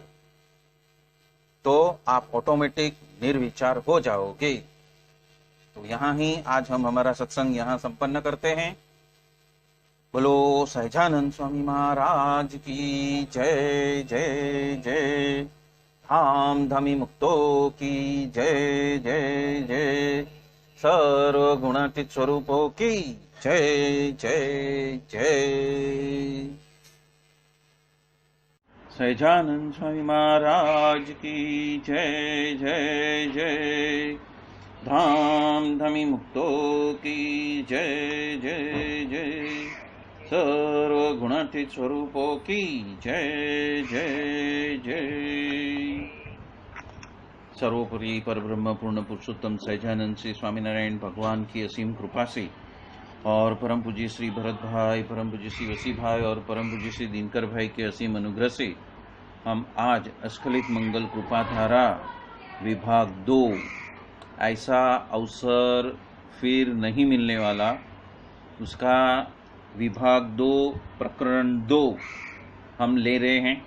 Speaker 3: तो आप ऑटोमेटिक निर्विचार हो जाओगे। तो यहां ही आज हम हमारा सत्संग यहां संपन्न करते हैं। बोलो सहजानंद स्वामी महाराज की जय जय जय। धाम धमी मुक्तो की जय जय जय। सर्व गुणातीत स्वरूपों की जय जय जय। सहजानंद स्वामी महाराज की जय जय जय। धाम धमी मुक्तो की जय जय जय। सर्व गुणातीत स्वरूपों की जय जय जय। सर्वोपरि परब्रह्म पूर्ण पुरुषोत्तम सहजानंद श्री स्वामीनारायण भगवान की असीम कृपा से और परम पूज्य श्री भरत भाई, परम पूज्य श्री वसी भाई और परम पूज्य श्री दिनकर भाई के असीम अनुग्रह से हम आज अस्खलित मंगल कृपा धारा विभाग 2, ऐसा अवसर फिर नहीं मिलने वाला, उसका विभाग 2 प्रकरण 2 हम ले रहे हैं।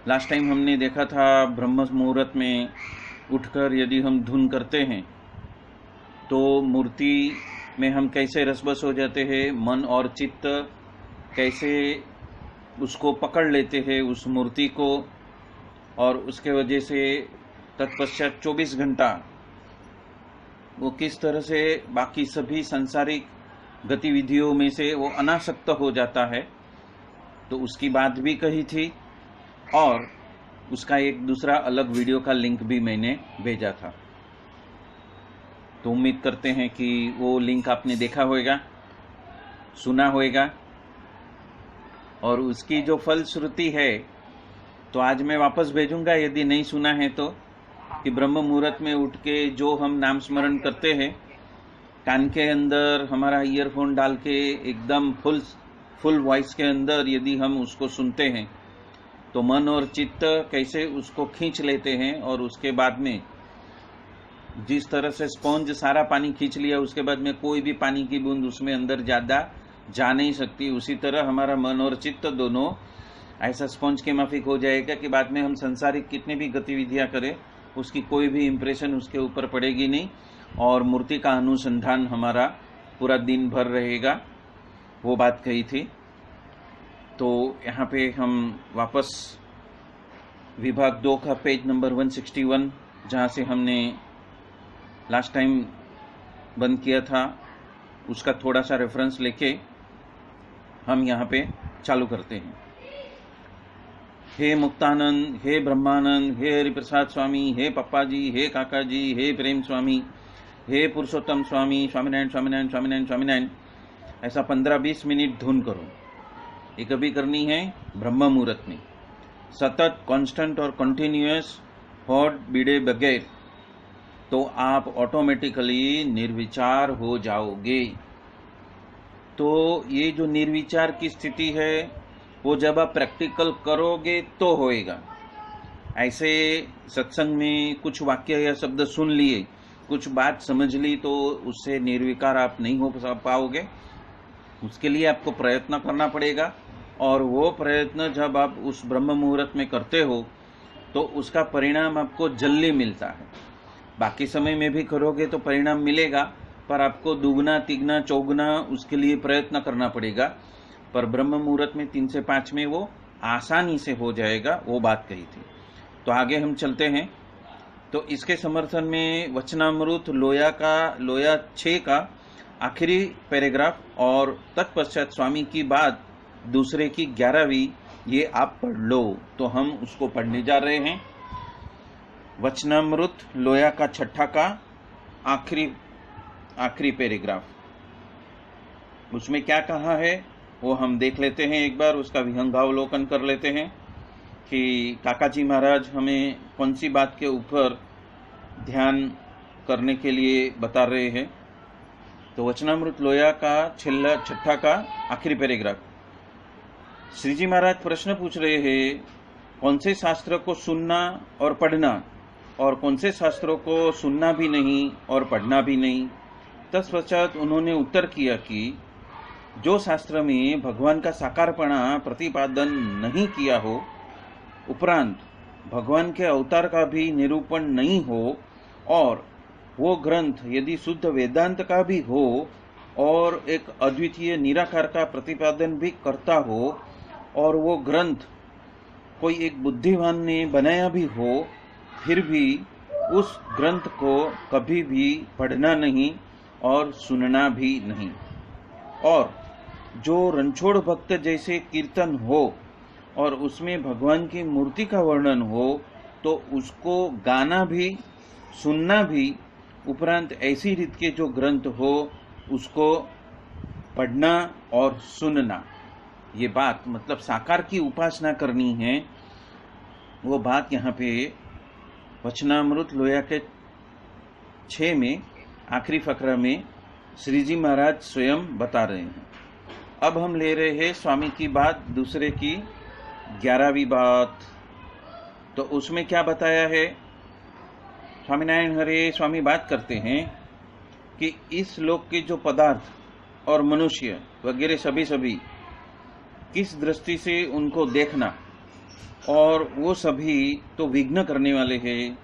Speaker 3: लास्ट टाइम हमने देखा था ब्रह्म मुहूर्त में उठकर यदि हम धुन करते हैं तो मूर्ति में हम कैसे रसबस हो जाते हैं, मन और चित्त कैसे उसको पकड़ लेते हैं उस मूर्ति को, और उसके वजह से तत्पश्चात 24 घंटा वो किस तरह से बाकी सभी सांसारिक गतिविधियों में से वो अनासक्त हो जाता है। तो उसकी बात भी कही थी और उसका एक दूसरा अलग वीडियो का लिंक भी मैंने भेजा था। तो उम्मीद करते हैं कि वो लिंक आपने देखा होगा, सुना होगा, और उसकी जो फलश्रुति है तो आज मैं वापस भेजूंगा यदि नहीं सुना है तो, कि ब्रह्म मुहूर्त में उठ के जो हम नाम स्मरण करते हैं, कान के अंदर हमारा ईयरफोन डाल के एकदम फुल वॉइस के अंदर यदि हम उसको सुनते हैं तो मन और चित्त कैसे उसको खींच लेते हैं, और उसके बाद में जिस तरह से स्पॉन्ज सारा पानी खींच लिया उसके बाद में कोई भी पानी की बूंद उसमें अंदर ज्यादा जा नहीं सकती, उसी तरह हमारा मन और चित्त दोनों ऐसा स्पॉन्ज के माफिक हो जाएगा कि बाद में हम संसारिक कितने भी गतिविधियां करें उसकी कोई भी इंप्रेशन उसके ऊपर पड़ेगी नहीं, और मूर्ति का अनुसंधान हमारा पूरा दिन भर रहेगा। वो बात कही थी। तो यहाँ पे हम वापस विभाग 2 का पेज नंबर 161 जहाँ से हमने लास्ट टाइम बंद किया था उसका थोड़ा सा रेफरेंस लेके हम यहाँ पे चालू करते हैं। हे मुक्तानंद, हे ब्रह्मानंद, हे हरिप्रसाद स्वामी, हे पप्पा जी, हे काका जी, हे प्रेम स्वामी, हे पुरुषोत्तम स्वामी, स्वामीनारायण स्वामीनारायण स्वामीनारायण स्वामीनारायण, ऐसा 15-20 मिनट धुन करो। ये कभी करनी है ब्रह्म मुहूर्त में, सतत, कांस्टेंट और कंटिन्यूअस, होठ बीड़े बगैर, तो आप ऑटोमेटिकली निर्विचार हो जाओगे। तो ये जो निर्विचार की स्थिति है वो जब आप प्रैक्टिकल करोगे तो होएगा। ऐसे सत्संग में कुछ वाक्य या शब्द सुन लिए, कुछ बात समझ ली, तो उससे निर्विकार आप नहीं हो पाओगे। उसके लिए आपको प्रयत्न करना पड़ेगा, और वो प्रयत्न जब आप उस ब्रह्म मुहूर्त में करते हो तो उसका परिणाम आपको जल्दी मिलता है। बाकी समय में भी करोगे तो परिणाम मिलेगा, पर आपको दुगना तिगना चौगुना उसके लिए प्रयत्न करना पड़ेगा। पर ब्रह्म मुहूर्त में 3 से 5 में वो आसानी से हो जाएगा, वो बात कही थी। तो आगे हम चलते हैं। तो इसके समर्थन में वचनामृत लोया 6 का आखिरी पैराग्राफ और तत्पश्चात स्वामी की बात दूसरे की 11वीं, ये आप पढ़ लो। तो हम उसको पढ़ने जा रहे हैं। वचनामृत लोया का 6 का आखिरी पैराग्राफ, उसमें क्या कहा है वो हम देख लेते हैं, एक बार उसका विहंगावलोकन कर लेते हैं। कि काकाजी महाराज हमें कौन सी बात के ऊपर ध्यान करने के लिए बता रहे हैं। तो वचनामृत लोया का छठा का आखिरी पैराग्राफ। श्री जी महाराज प्रश्न पूछ रहे हैं कौन से शास्त्र को सुनना और पढ़ना और कौन से शास्त्रों को सुनना भी नहीं और पढ़ना भी नहीं। तत्पश्चात उन्होंने उत्तर किया कि जो शास्त्र में भगवान का साकारपणा प्रतिपादन नहीं किया हो, उपरांत भगवान के अवतार का भी निरूपण नहीं हो, और वो ग्रंथ यदि शुद्ध वेदांत का भी हो और एक अद्वितीय निराकार का प्रतिपादन भी करता हो, और वो ग्रंथ कोई एक बुद्धिमान ने बनाया भी हो, फिर भी उस ग्रंथ को कभी भी पढ़ना नहीं और सुनना भी नहीं। और जो रणछोड़ भक्त जैसे कीर्तन हो और उसमें भगवान की मूर्ति का वर्णन हो, तो उसको गाना भी सुनना भी, उपरांत ऐसी रीत के जो ग्रंथ हो उसको पढ़ना और सुनना। ये बात मतलब साकार की उपासना करनी है, वो बात यहाँ पे वचनामृत लोया के 6 में आखिरी फकरा में श्री जी महाराज स्वयं बता रहे हैं। अब हम ले रहे हैं स्वामी की बात, दूसरे की 11वीं बात। तो उसमें क्या बताया है? स्वामीनारायण हरे स्वामी बात करते हैं कि इस लोक के जो पदार्थ और मनुष्य वगैरह सभी किस दृष्टि से उनको देखना, और वो सभी तो विघ्न करने वाले हैं,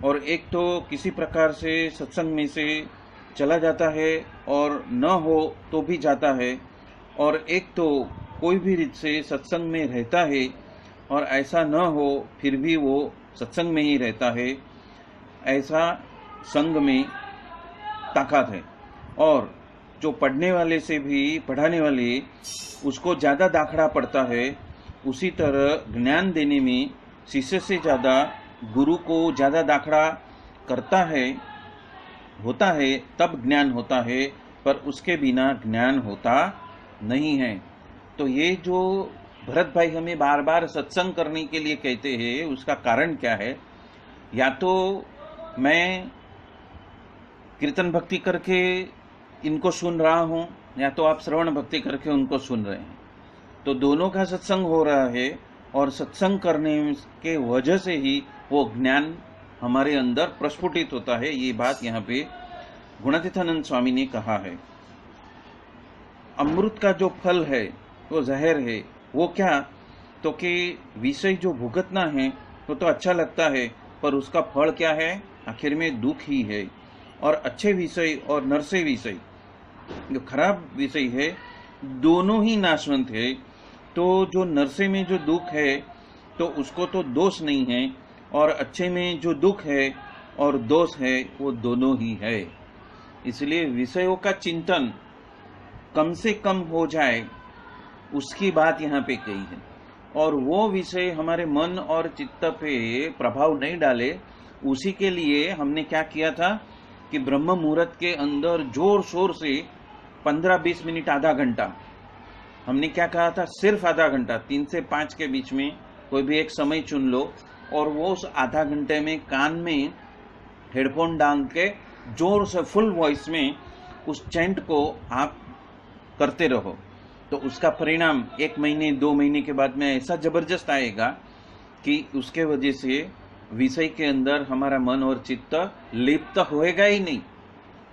Speaker 3: और एक तो किसी प्रकार से सत्संग में से चला जाता है और न हो तो भी जाता है, और एक तो कोई भी रीत से सत्संग में रहता है और ऐसा न हो फिर भी वो सत्संग में ही रहता है। ऐसा संग में ताकत है। और जो पढ़ने वाले से भी पढ़ाने वाले उसको ज़्यादा दाखड़ा पड़ता है, उसी तरह ज्ञान देने में शिष्य से ज़्यादा गुरु को ज़्यादा दाखड़ा होता है तब ज्ञान होता है, पर उसके बिना ज्ञान होता नहीं है। तो ये जो भरत भाई हमें बार बार सत्संग करने के लिए कहते हैं, उसका कारण क्या है? या तो मैं कीर्तन भक्ति करके इनको सुन रहा हूँ, या तो आप श्रवण भक्ति करके उनको सुन रहे हैं, तो दोनों का सत्संग हो रहा है, और सत्संग करने के वजह से ही वो ज्ञान हमारे अंदर प्रस्फुटित होता है। ये बात यहाँ पे गुणातीतानंद स्वामी ने कहा है। अमृत का जो फल है वो जहर है। वो क्या? तो कि विषय जो भुगतना है वो तो अच्छा लगता है, पर उसका फल क्या है? आखिर में दुख ही है। और अच्छे विषय और नरसे विषय, जो खराब विषय है, दोनों ही नाशवंत है। तो जो नरसे में जो दुख है तो उसको तो दोष नहीं है, और अच्छे में जो दुख है और दोष है वो दोनों ही है। इसलिए विषयों का चिंतन कम से कम हो जाए, उसकी बात यहाँ पे कही है। और वो विषय हमारे मन और चित्त पे प्रभाव नहीं डाले, उसी के लिए हमने क्या किया था कि ब्रह्म मुहूर्त के अंदर जोर शोर से 15-20 मिनट, आधा घंटा, हमने क्या कहा था? सिर्फ आधा घंटा, 3 से 5 के बीच में कोई भी एक समय चुन लो, और वो उस आधा घंटे में कान में हेडफोन डाल के जोर से फुल वॉइस में उस चैंट को आप करते रहो। तो उसका परिणाम 1 महीने 2 महीने के बाद में ऐसा जबरदस्त आएगा कि उसके वजह से विषय के अंदर हमारा मन और चित्त लिप्त होएगा ही नहीं।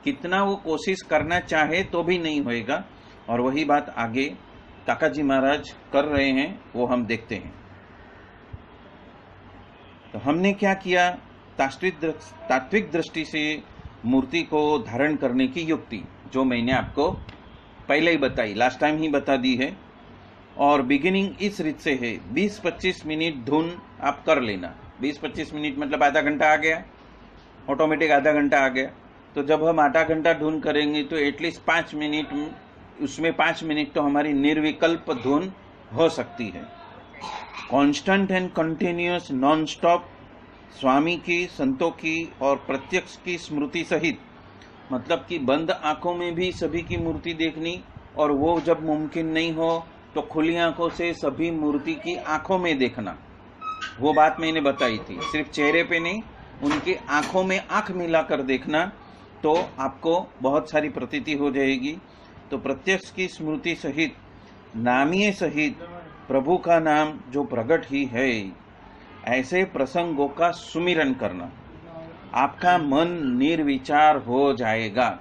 Speaker 3: कितना वो कोशिश करना चाहे तो भी नहीं होएगा। और वही बात आगे काकाजी महाराज कर रहे हैं, वो हम देखते हैं। तो हमने क्या किया? तात्विक दृष्टि से मूर्ति को धारण करने की युक्ति, जो मैंने आपको पहले ही बताई, लास्ट टाइम ही बता दी है। और बिगिनिंग इस रीत से है, 20-25 मिनट धुन आप कर लेना। 20-25 मिनट मतलब आधा घंटा आ गया, ऑटोमेटिक आधा घंटा आ गया। तो जब हम आधा घंटा धुन करेंगे तो एटलीस्ट 5 मिनट, उसमें 5 मिनट तो हमारी निर्विकल्प धुन हो सकती है। Constant and continuous non stop स्वामी की, संतों की और प्रत्यक्ष की स्मृति सहित, मतलब कि बंद आंखों में भी सभी की मूर्ति देखनी, और वो जब मुमकिन नहीं हो तो खुली आंखों से सभी मूर्ति की आंखों में देखना। वो बात मैंने बताई थी। सिर्फ चेहरे पे नहीं, उनकी आंखों में आंख मिलाकर देखना, तो आपको बहुत सारी प्रतीति हो जाएगी। तो प्रत्यक्ष की स्मृति सहित, नामीय सहित प्रभु का नाम जो प्रकट ही है, ऐसे प्रसंगों का सुमिरन करना, आपका मन निर्विचार हो जाएगा।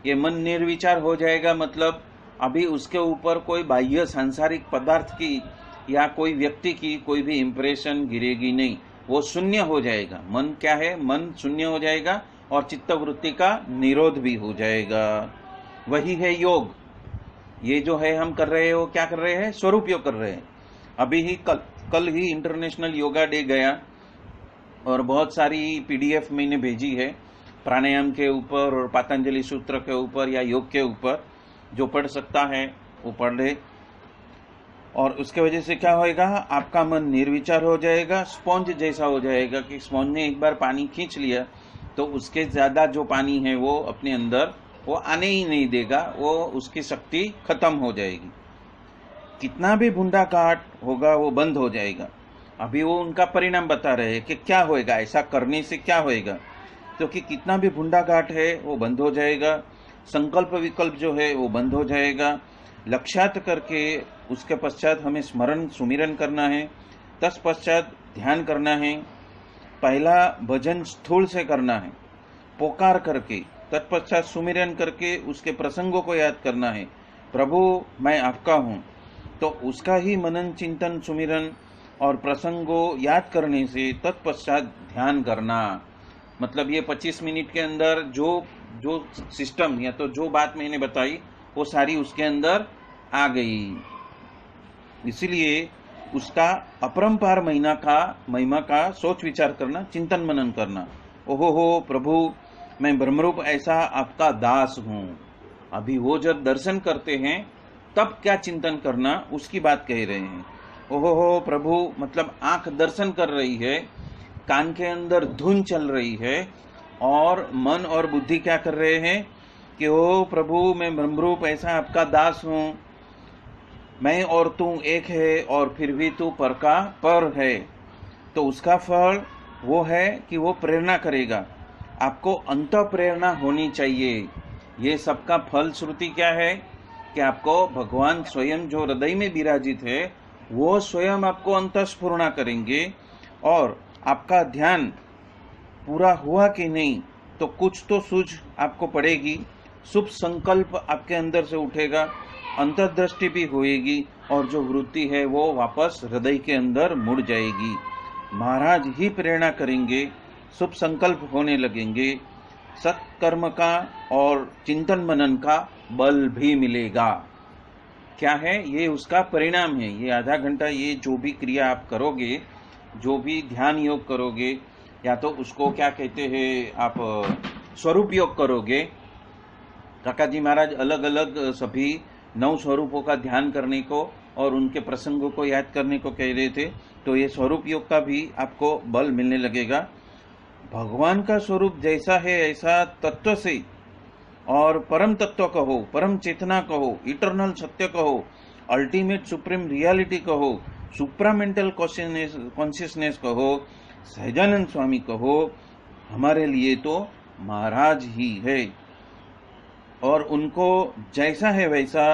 Speaker 3: ये मन निर्विचार हो जाएगा मतलब अभी उसके ऊपर कोई बाह्य सांसारिक पदार्थ की या कोई व्यक्ति की कोई भी इंप्रेशन गिरेगी नहीं, वो शून्य हो जाएगा। मन क्या है? मन शून्य हो जाएगा और चित्तवृत्ति का निरोध भी हो जाएगा। वही है योग। ये जो है हम कर रहे हैं, वो क्या कर रहे हैं? स्वरूप योग कर रहे हैं। अभी ही कल ही इंटरनेशनल योगा डे गया और बहुत सारी पीडीएफ मैंने भेजी है प्राणायाम के ऊपर और पतंजलि सूत्र के ऊपर या योग के ऊपर। जो पढ़ सकता है वो पढ़ ले। और उसके वजह से क्या होएगा? आपका मन निर्विचार हो जाएगा, स्पॉन्ज जैसा हो जाएगा कि स्पॉन्ज ने एक बार पानी खींच लिया तो उसके ज्यादा जो पानी है वो अपने अंदर वो आने ही नहीं देगा, वो उसकी शक्ति खत्म हो जाएगी। कितना भी भुंडा काट होगा वो बंद हो जाएगा। अभी वो उनका परिणाम बता रहे हैं कि क्या होएगा, ऐसा करने से क्या होएगा। क्योंकि कितना भी भुंडा काट है वो बंद हो जाएगा, संकल्प विकल्प जो है वो बंद हो जाएगा। लक्ष्यात करके उसके पश्चात हमें स्मरण सुमिरन करना है, तत्पश्चात ध्यान करना है। पहला भजन स्थूल से करना है, पोकार करके, तत्पश्चात सुमिरन करके उसके प्रसंगों को याद करना है। प्रभु मैं आपका हूँ, तो उसका ही मनन चिंतन सुमिरन और प्रसंगों याद करने से तत्पश्चात ध्यान करना। मतलब ये 25 मिनट के अंदर जो सिस्टम या तो जो बात मैंने बताई वो सारी उसके अंदर आ गई। इसलिए उसका अपरंपार महिमा का सोच विचार करना, चिंतन मनन करना। ओहो हो प्रभु मैं ब्रह्मरूप ऐसा आपका दास हूँ। अभी वो जब दर्शन करते हैं तब क्या चिंतन करना, उसकी बात कह रहे हैं। ओहो हो प्रभु मतलब आंख दर्शन कर रही है, कान के अंदर धुन चल रही है और मन और बुद्धि क्या कर रहे हैं कि ओ प्रभु मैं ब्रह्मरूप ऐसा आपका दास हूँ, मैं और तू एक है और फिर भी तू पर का पर है। तो उसका फल वो है कि वो प्रेरणा करेगा। आपको अंत प्रेरणा होनी चाहिए। ये सबका फल श्रुति क्या है कि आपको भगवान स्वयं जो हृदय में विराजित है वो स्वयं आपको अंतःस्फुरणा करेंगे। और आपका ध्यान पूरा हुआ कि नहीं तो कुछ तो सूझ आपको पड़ेगी, शुभ संकल्प आपके अंदर से उठेगा, अंतर्दृष्टि भी होएगी और जो वृत्ति है वो वापस हृदय के अंदर मुड़ जाएगी। महाराज ही प्रेरणा करेंगे, शुभ संकल्प होने लगेंगे, सत्कर्म का और चिंतन मनन का बल भी मिलेगा। क्या है ये? उसका परिणाम है। ये आधा घंटा ये जो भी क्रिया आप करोगे, जो भी ध्यान योग करोगे या तो उसको क्या कहते हैं आप स्वरूप योग करोगे। काका जी महाराज अलग अलग सभी 9 स्वरूपों का ध्यान करने को और उनके प्रसंगों को याद करने को कह रहे थे। तो ये स्वरूप योग का भी आपको बल मिलने लगेगा। भगवान का स्वरूप जैसा है ऐसा तत्व से और परम तत्व कहो, परम चेतना कहो, इटर्नल सत्य कहो, अल्टीमेट सुप्रीम रियलिटी कहो, सुप्रामेंटल कॉन्शियसनेस कहो, सहजानंद स्वामी कहो, हमारे लिए तो महाराज ही है। और उनको जैसा है वैसा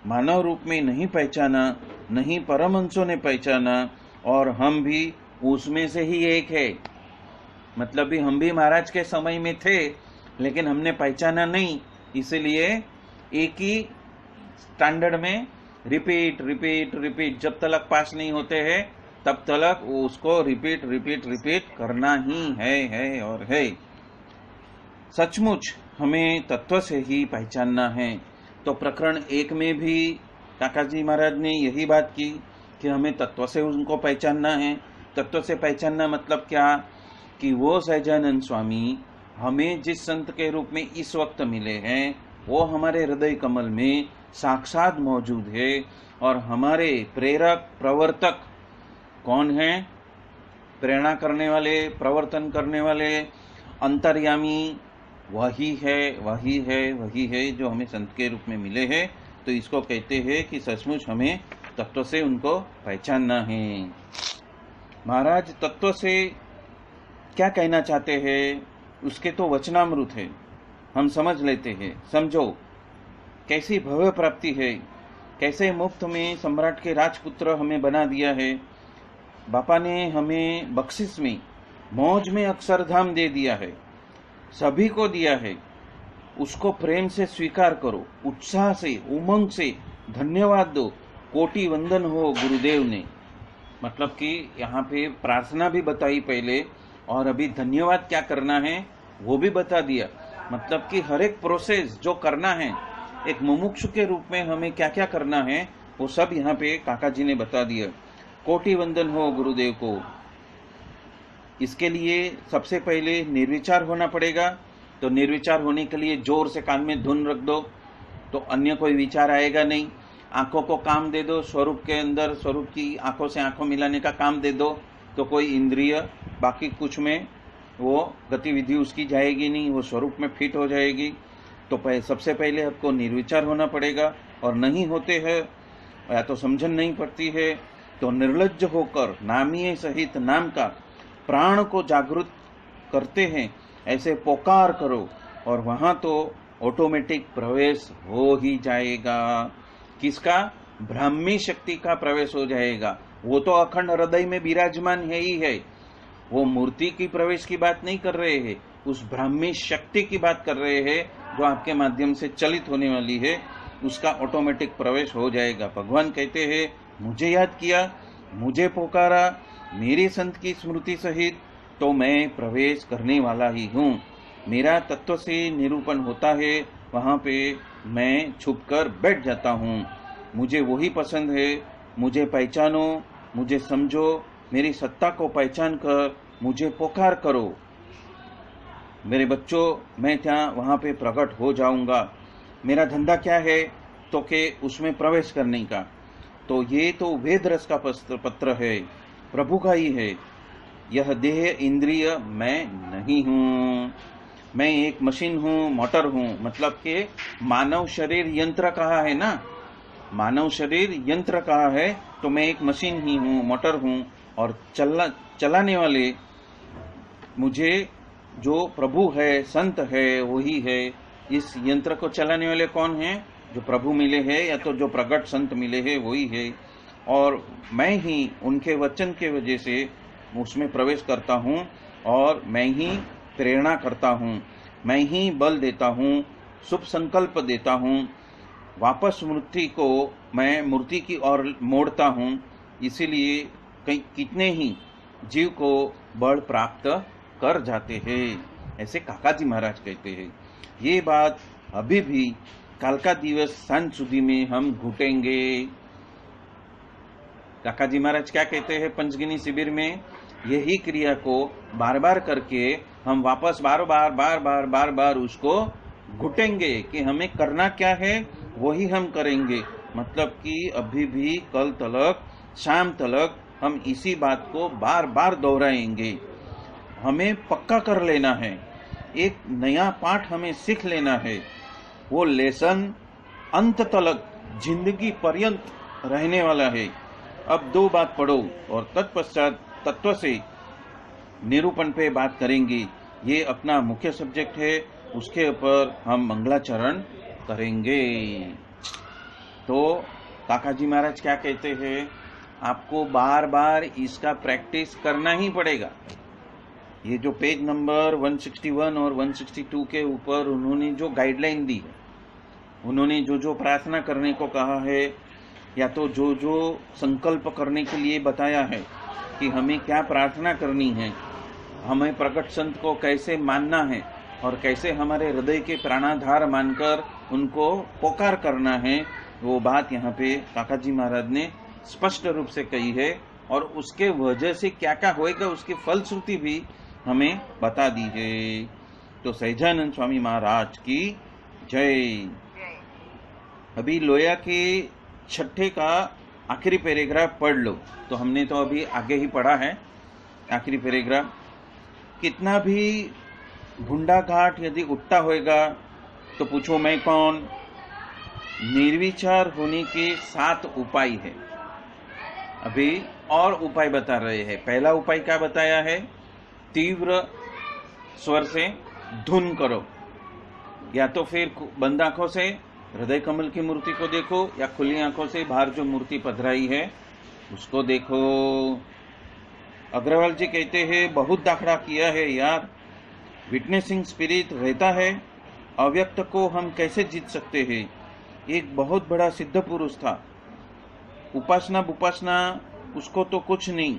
Speaker 3: मानव रूप में नहीं पहचाना, नहीं परमहंसों ने पहचाना, और हम भी उसमें से ही एक है। मतलब भी हम भी महाराज के समय में थे लेकिन हमने पहचाना नहीं, इसलिए एक ही स्टैंडर्ड में रिपीट रिपीट रिपीट जब तक पास नहीं होते हैं तब तक उसको रिपीट रिपीट रिपीट करना ही है और है। सचमुच हमें तत्व से ही पहचानना है। तो प्रकरण 1 में भी काका जी महाराज ने यही बात की कि हमें तत्व से उनको पहचानना है। तत्व से पहचानना मतलब क्या कि वो सहजानंद स्वामी हमें जिस संत के रूप में इस वक्त मिले हैं वो हमारे हृदय कमल में साक्षात मौजूद है। और हमारे प्रेरक प्रवर्तक कौन है? प्रेरणा करने वाले, प्रवर्तन करने वाले, अंतर्यामी वही है जो हमें संत के रूप में मिले हैं। तो इसको कहते हैं कि सचमुच हमें तत्व से उनको पहचानना है। महाराज तत्व से क्या कहना चाहते हैं उसके तो वचनामृत है, हम समझ लेते हैं। समझो कैसी भव्य प्राप्ति है, कैसे मुफ्त में सम्राट के राजपुत्र हमें बना दिया है। बापा ने हमें बख्शिश में मौज में अक्षरधाम दे दिया है, सभी को दिया है। उसको प्रेम से स्वीकार करो, उत्साह से, उमंग से धन्यवाद दो। कोटि वंदन हो गुरुदेव ने, मतलब कि यहाँ पे प्रार्थना भी बताई पहले, और अभी धन्यवाद क्या करना है वो भी बता दिया। मतलब कि हर एक प्रोसेस जो करना है एक मुमुक्षु के रूप में हमें क्या क्या करना है वो सब यहाँ पे काका जी ने बता दिया। कोटि वंदन हो गुरुदेव को। इसके लिए सबसे पहले निर्विचार होना पड़ेगा। तो निर्विचार होने के लिए जोर से कान में धुन रख दो तो अन्य कोई विचार आएगा नहीं। आंखों को काम दे दो, स्वरूप के अंदर स्वरूप की आंखों से आंखों मिलाने का काम दे दो, तो कोई इंद्रिय बाकी कुछ में वो गतिविधि उसकी जाएगी नहीं, वो स्वरूप में फिट हो जाएगी। तो सबसे पहले आपको निर्विचार होना पड़ेगा, और नहीं होते हैं या तो समझन नहीं पड़ती है तो निर्लज्ज होकर नामीय सहित नाम का प्राण को जागृत करते हैं ऐसे पोकार करो, और वहां तो ऑटोमेटिक प्रवेश हो ही जाएगा। किसका? ब्राह्मी शक्ति का प्रवेश हो जाएगा। वो तो अखंड हृदय में विराजमान है ही है। वो मूर्ति की प्रवेश की बात नहीं कर रहे हैं, उस ब्राह्मी शक्ति की बात कर रहे हैं जो आपके माध्यम से चलित होने वाली है, उसका ऑटोमेटिक प्रवेश हो जाएगा। भगवान कहते हैं मुझे याद किया, मुझे पुकारा मेरे संत की स्मृति सहित, तो मैं प्रवेश करने वाला ही हूँ। मेरा तत्व से निरूपण होता है, वहां पे मैं छुपकर बैठ जाता हूँ। मुझे वही पसंद है। मुझे पहचानो, मुझे समझो, मेरी सत्ता को पहचान कर मुझे पुकार करो। मेरे बच्चों, मैं वहां पे प्रकट हो जाऊंगा। मेरा धंधा क्या है? तो के उसमें प्रवेश करने का। तो ये तो वेद रस का पत्र है, प्रभु का ही है। यह देह इंद्रिय मैं नहीं हूँ, मैं एक मशीन हूँ, मोटर हूँ। मतलब कि मानव शरीर यंत्र कहा है ना, मानव शरीर यंत्र कहा है, तो मैं एक मशीन ही हूँ, मोटर हूँ। और चलाने वाले मुझे जो प्रभु है, संत है, वही है। इस यंत्र को चलाने वाले कौन है? जो प्रभु मिले हैं या तो जो प्रगट संत मिले हैं वही है। और मैं ही उनके वचन के वजह से उसमें प्रवेश करता हूँ, और मैं ही प्रेरणा करता हूँ, मैं ही बल देता हूँ, शुभ संकल्प देता हूँ, वापस मूर्ति को मैं मूर्ति की ओर मोड़ता हूँ। इसीलिए कितने ही जीव को बल प्राप्त कर जाते हैं, ऐसे काका जी महाराज कहते हैं। ये बात अभी भी कालका दिवस सांझ सुधी में हम घुटेंगे। काका जी महाराज क्या कहते हैं पंचगिनी शिविर में? यही क्रिया को बार बार करके हम वापस बार बार उसको घुटेंगे कि हमें करना क्या है वही हम करेंगे। मतलब कि अभी भी कल तलक, शाम तलक हम इसी बात को बार बार दोहराएंगे। हमें पक्का कर लेना है, एक नया पाठ हमें सीख लेना है। वो लेसन अंत तलक जिंदगी पर्यंत रहने वाला है। अब 2 बात पढ़ो और तत्पश्चात तत्व से निरूपण पे बात करेंगे। ये अपना मुख्य सब्जेक्ट है, उसके ऊपर हम मंगलाचरण करेंगे। तो काका जी महाराज क्या कहते हैं? आपको बार बार इसका प्रैक्टिस करना ही पड़ेगा। ये जो पेज नंबर 161 और 162 के ऊपर उन्होंने जो गाइडलाइन दी है, उन्होंने जो जो प्रार्थना करने को कहा है, या तो जो जो संकल्प करने के लिए बताया है कि हमें क्या प्रार्थना करनी है, हमें प्रकट संत को कैसे मानना है और कैसे हमारे हृदय के प्राणाधार मानकर उनको पुकार करना है, वो बात यहाँ पे काका जी महाराज ने स्पष्ट रूप से कही है। और उसके वजह से क्या क्या होएगा उसकी फलश्रुति भी हमें बता दी है। तो सहजानंद स्वामी महाराज की जय। अभी लोया के 6ठे का आखिरी पैराग्राफ पढ़ लो। तो हमने तो अभी आगे ही पढ़ा है आखिरी पैराग्राफ। कितना भी भुंडा घाट यदि उठता होएगा तो पूछो मैं कौन। निर्विचार होने के 7 उपाय है। अभी और उपाय बता रहे हैं। पहला उपाय क्या बताया है? तीव्र स्वर से धुन करो, या तो फिर बंद आंखों से हृदय कमल की मूर्ति को देखो, या खुली आंखों से बाहर जो मूर्ति पधराई है उसको देखो। अग्रवाल जी कहते हैं बहुत दाखड़ा किया है यार, विटनेसिंग स्पिरिट रहता है, अव्यक्त को हम कैसे जीत सकते हैं? एक बहुत बड़ा सिद्ध पुरुष था, उपासना उसको तो कुछ नहीं।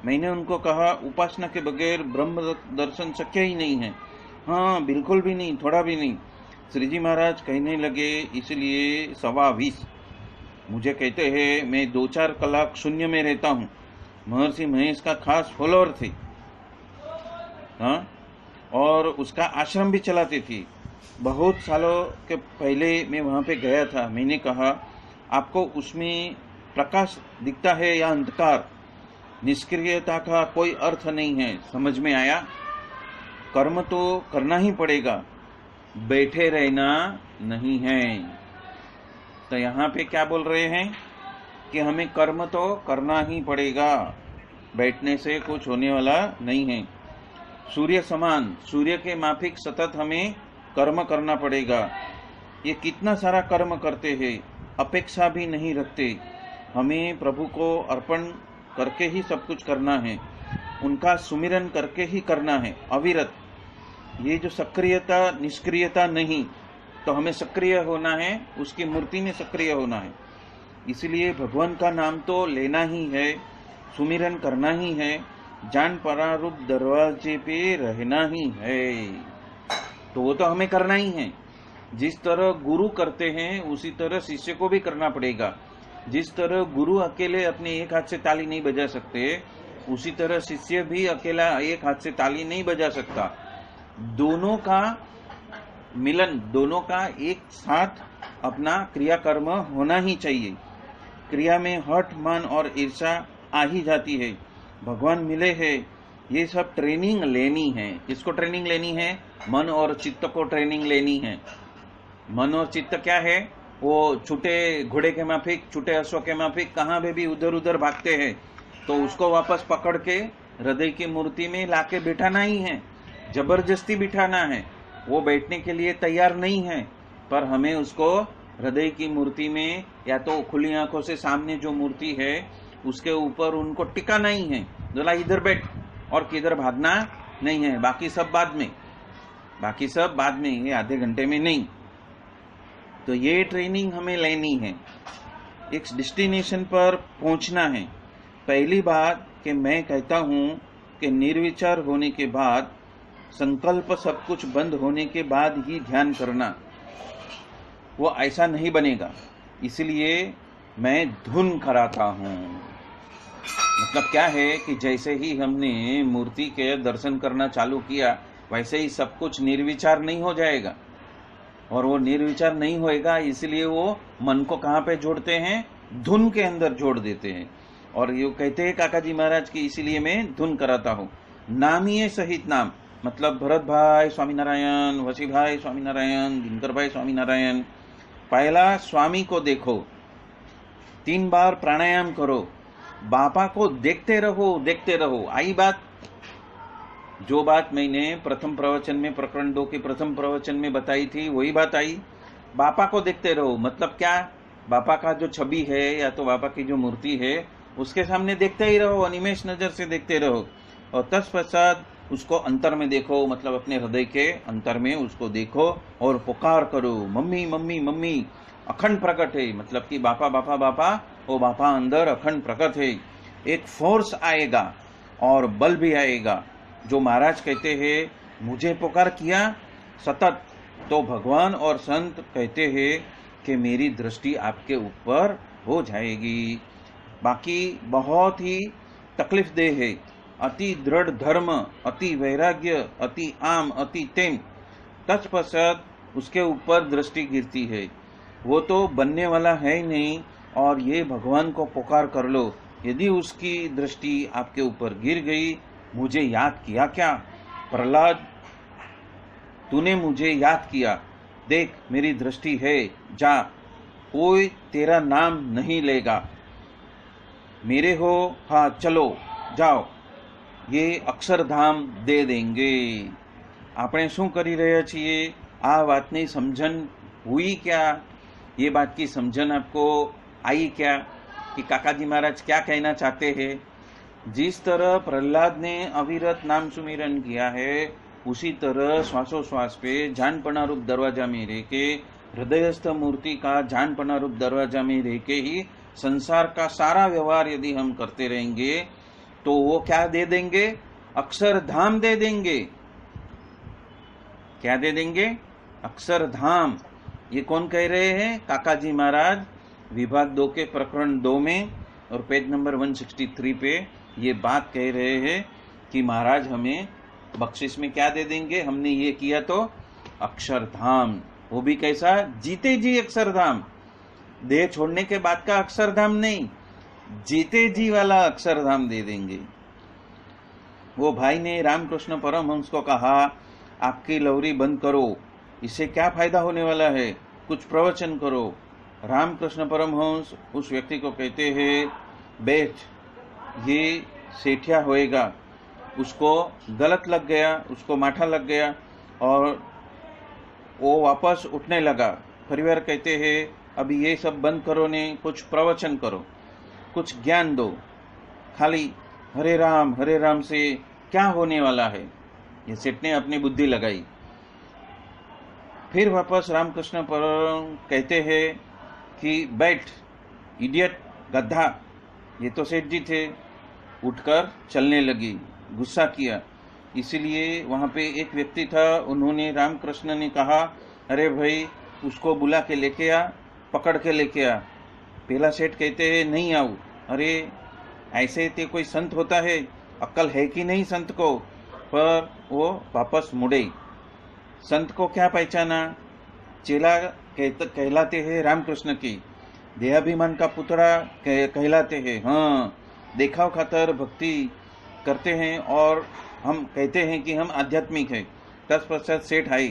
Speaker 3: मैंने उनको कहा उपासना के बगैर ब्रह्म दर्शन शक्य ही नहीं है। हाँ बिल्कुल भी नहीं, थोड़ा भी नहीं। श्री जी महाराज कहने लगे इसलिए 20:15 मुझे कहते हैं मैं 2-4 कलाक शून्य में रहता हूँ। महर्षि महेश का खास फॉलोअर थे, हाँ, और उसका आश्रम भी चलाते थे। बहुत सालों के पहले मैं वहाँ पे गया था। मैंने कहा आपको उसमें प्रकाश दिखता है या अंधकार? निष्क्रियता का कोई अर्थ नहीं है। समझ में आया? कर्म तो करना ही पड़ेगा, बैठे रहना नहीं है। तो यहाँ पे क्या बोल रहे हैं कि हमें कर्म तो करना ही पड़ेगा, बैठने से कुछ होने वाला नहीं है। सूर्य समान, सूर्य के माफिक सतत हमें कर्म करना पड़ेगा। ये कितना सारा कर्म करते हैं, अपेक्षा भी नहीं रखते। हमें प्रभु को अर्पण करके ही सब कुछ करना है, उनका सुमिरन करके ही करना है अविरत। ये जो सक्रियता निष्क्रियता नहीं, तो हमें सक्रिय होना है, उसकी मूर्ति में सक्रिय होना है। इसलिए भगवान का नाम तो लेना ही है, सुमिरन करना ही है, जान परारूप दरवाजे पे रहना ही है। तो वो तो हमें करना ही है। जिस तरह गुरु करते हैं उसी तरह शिष्य को भी करना पड़ेगा। जिस तरह गुरु अकेले अपने एक हाथ से ताली नहीं बजा सकते, उसी तरह शिष्य भी अकेला एक हाथ से ताली नहीं बजा सकता। दोनों का मिलन, दोनों का एक साथ अपना क्रियाकर्म होना ही चाहिए। क्रिया में हठ, मान और ईर्षा आ ही जाती है। भगवान मिले हैं, ये सब ट्रेनिंग लेनी है। किसको ट्रेनिंग लेनी है? मन और चित्त को ट्रेनिंग लेनी है। मन और चित्त क्या है? वो छूटे घोड़े के माफिक, छूटे अश्व के माफिक कहाँ पे भी उधर उधर भागते हैं, तो उसको वापस पकड़ के हृदय की मूर्ति में लाके बिठाना ही है, जबरदस्ती बिठाना है। वो बैठने के लिए तैयार नहीं है, पर हमें उसको हृदय की मूर्ति में या तो खुली आंखों से सामने जो मूर्ति है उसके ऊपर उनको टिकाना ही है। बोला इधर बैठ, और किधर भागना नहीं है। बाकी सब बाद में, बाकी सब बाद में, ये आधे घंटे में नहीं। तो ये ट्रेनिंग हमें लेनी है, एक डेस्टिनेशन पर पहुंचना है। पहली बात कि मैं कहता हूं कि निर्विचार होने के बाद, संकल्प सब कुछ बंद होने के बाद ही ध्यान करना, वो ऐसा नहीं बनेगा। इसलिए मैं धुन कराता हूं। मतलब क्या है कि जैसे ही हमने मूर्ति के दर्शन करना चालू किया, वैसे ही सब कुछ निर्विचार नहीं हो जाएगा। और वो निर्विचार नहीं होएगा, इसलिए वो मन को कहाँ पे जोड़ते हैं? धुन के अंदर जोड़ देते हैं। और ये कहते हैं काका जी महाराज की, इसीलिए मैं धुन कराता हूँ। नामीय सहित नाम, मतलब भरत भाई स्वामीनारायण, वसी भाई स्वामीनारायण, दिनकर भाई स्वामीनारायण। पहला स्वामी को देखो, 3 बार प्राणायाम करो, बापा को देखते रहो, देखते रहो। आई बात, जो बात मैंने प्रथम प्रवचन में, प्रकरण 2 के प्रथम प्रवचन में बताई थी, वही बात आई। बापा को देखते रहो मतलब क्या? बापा का जो छवि है या तो बापा की जो मूर्ति है उसके सामने देखते ही रहो, अनिमेष नजर से देखते रहो। और तत्पश्चात उसको अंतर में देखो, मतलब अपने हृदय के अंतर में उसको देखो और पुकार करो, मम्मी मम्मी मम्मी। अखंड प्रकट है, मतलब कि बापा बापा बापा, वो बापा अंदर अखंड प्रकट है। एक फोर्स आएगा और बल भी आएगा। जो महाराज कहते हैं मुझे पुकार किया सतत, तो भगवान और संत कहते हैं कि मेरी दृष्टि आपके ऊपर हो जाएगी। बाकी बहुत ही तकलीफ देह है। अति दृढ़ धर्म, अति वैराग्य, अति आम, अति तेम, तत्पश्चात उसके ऊपर दृष्टि गिरती है। वो तो बनने वाला है ही नहीं। और ये भगवान को पुकार कर लो, यदि उसकी दृष्टि आपके ऊपर गिर गई, मुझे याद किया क्या प्रहलाद, तूने मुझे याद किया, देख मेरी दृष्टि है, जा, कोई तेरा नाम नहीं लेगा। मेरे हो, हाँ चलो जाओ, ये अक्षरधाम दे देंगे। આપણે શું કરી રહ્યા છીએ? આ વાતની સમજણ हुई क्या? ये बात की समझन आपको आई क्या कि काका जी महाराज क्या कहना चाहते हैं? जिस तरह प्रहलाद ने अविरत नाम सुमिरन किया है, उसी तरह श्वासोश्वास पे जानपना रूप दरवाजा में रह के, हृदयस्थ मूर्ति का जानपना रूप दरवाजा में रह के ही संसार का सारा व्यवहार यदि हम करते रहेंगे तो वो क्या दे देंगे? अक्षरधाम दे देंगे। क्या दे देंगे? अक्षरधाम। ये कौन कह रहे हैं? काका जी महाराज विभाग 2 के प्रकरण 2 में और पेज नंबर 163 पे ये बात कह रहे हैं कि महाराज हमें बख्शिश में क्या दे देंगे? हमने ये किया तो अक्षरधाम। वो भी कैसा? जीते जी अक्षरधाम। देह छोड़ने के बाद का अक्षरधाम नहीं, जीते जी वाला अक्षरधाम दे देंगे। वो भाई ने रामकृष्ण परमहंस को कहा, आपकी लवरी बंद करो, इससे क्या फायदा होने वाला है, कुछ प्रवचन करो। रामकृष्ण परमहंस उस व्यक्ति को कहते हैं, बैठ, ये सेठिया होएगा। उसको गलत लग गया, उसको माठा लग गया और वो वापस उठने लगा। परिवार कहते हैं, अभी ये सब बंद करो ने, कुछ प्रवचन करो, कुछ ज्ञान दो। खाली हरे राम से क्या होने वाला है? ये सेठ ने अपनी बुद्धि लगाई। फिर वापस रामकृष्ण परम कहते हैं कि बैठ इडियट, गधा। ये तो सेठ जी थे। उठकर चलने लगी, गुस्सा किया। इसीलिए वहां पे एक व्यक्ति था, उन्होंने रामकृष्ण ने कहा, अरे भाई उसको बुला के लेके आ, पकड़ के लेके आ। पहला सेठ कहते हैं, नहीं आऊ। अरे ऐसे ते कोई संत होता है? अक्ल है कि नहीं संत को? पर वो वापस मुड़े। संत को क्या पहचाना? चेला कहलाते हैं रामकृष्ण की, देहाभिमान का पुतड़ा कहलाते हैं। हाँ, देखाव खातर भक्ति करते हैं और हम कहते हैं कि हम आध्यात्मिक है। तत्पश्चात सेठ आई।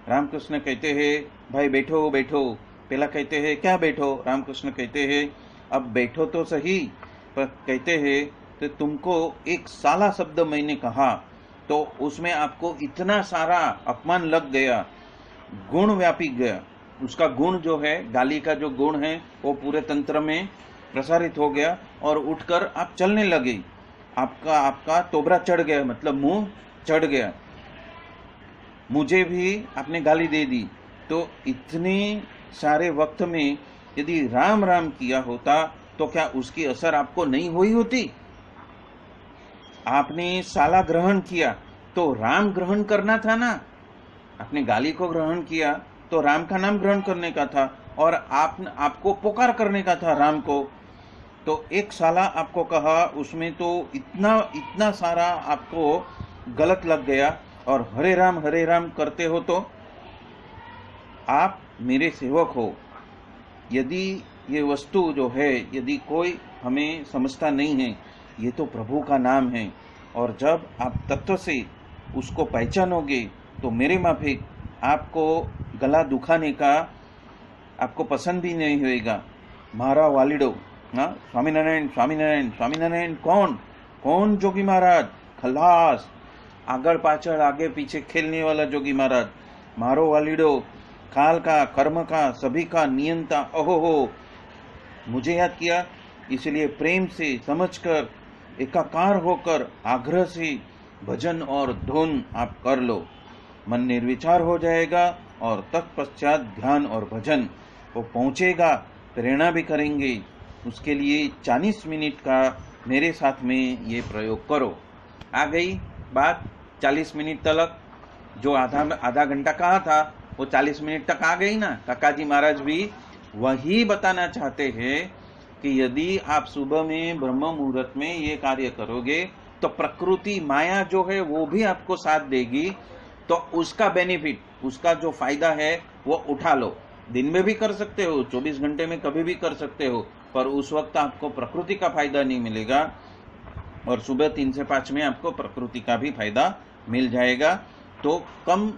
Speaker 3: रामकृष्ण कहते हैं, भाई बैठो बैठो। पहला कहते हैं, क्या बैठो? रामकृष्ण कहते हैं, अब बैठो तो सही। पर कहते हैं तो तुमको एक साला शब्द मैंने कहा तो उसमें आपको इतना सारा अपमान लग गया, गुण व्यापी गया। उसका गुण जो है, गाली का जो गुण है, वो पूरे तंत्र में प्रसारित हो गया और उठकर आप चलने लगे। आपका तोबरा चढ़ गया, मतलब मुंह चढ़ गया। मुझे भी आपने गाली दे दी। तो इतने सारे वक्त में यदि राम राम किया होता तो क्या उसकी असर आपको नहीं हुई होती? आपने साला ग्रहण किया तो राम ग्रहण करना था ना। आपने गाली को ग्रहण किया तो राम का नाम ग्रहण करने का था और आपको पुकार करने का था राम को। तो एक साला आपको कहा, उसमें तो इतना सारा आपको गलत लग गया और हरे राम करते हो तो आप मेरे सेवक हो। यदि ये वस्तु जो है, यदि कोई हमें समझता नहीं है, ये तो प्रभु का नाम है और जब आप तत्व से उसको पहचानोगे तो मेरे माफिक आपको गला दुखाने का आपको पसंद भी नहीं होएगा। मारा वालिडो, हाँ, स्वामीनारायण स्वामीनारायण स्वामीनारायण। कौन जोगी महाराज? खलास, आगड़ पाछड़ आगे पीछे खेलने वाला जोगी महाराज। मारो वालिडो, काल का, कर्म का, सभी का नियंता। ओहो हो, मुझे याद किया, इसलिए प्रेम से समझकर एकाकार होकर आग्रह से भजन और धुन आप कर लो। मन निर्विचार हो जाएगा और तत्पश्चात ध्यान और भजन वो पहुंचेगा। प्रेरणा भी करेंगे। उसके लिए 40 मिनट का मेरे साथ में ये प्रयोग करो। आ गई बात 40 मिनट तक। जो आधा घंटा कहा था वो 40 मिनट तक आ गई ना। काका जी महाराज भी वही बताना चाहते हैं कि यदि आप सुबह में ब्रह्म मुहूर्त में ये कार्य करोगे तो प्रकृति माया जो है वो भी आपको साथ देगी। तो उसका बेनिफिट, उसका जो फायदा है वो उठा लो। दिन में भी कर सकते हो, 24 घंटे में कभी भी कर सकते हो, पर उस वक्त आपको प्रकृति का फायदा नहीं मिलेगा और सुबह 3 से 5 में आपको प्रकृति का भी फायदा मिल जाएगा। तो कम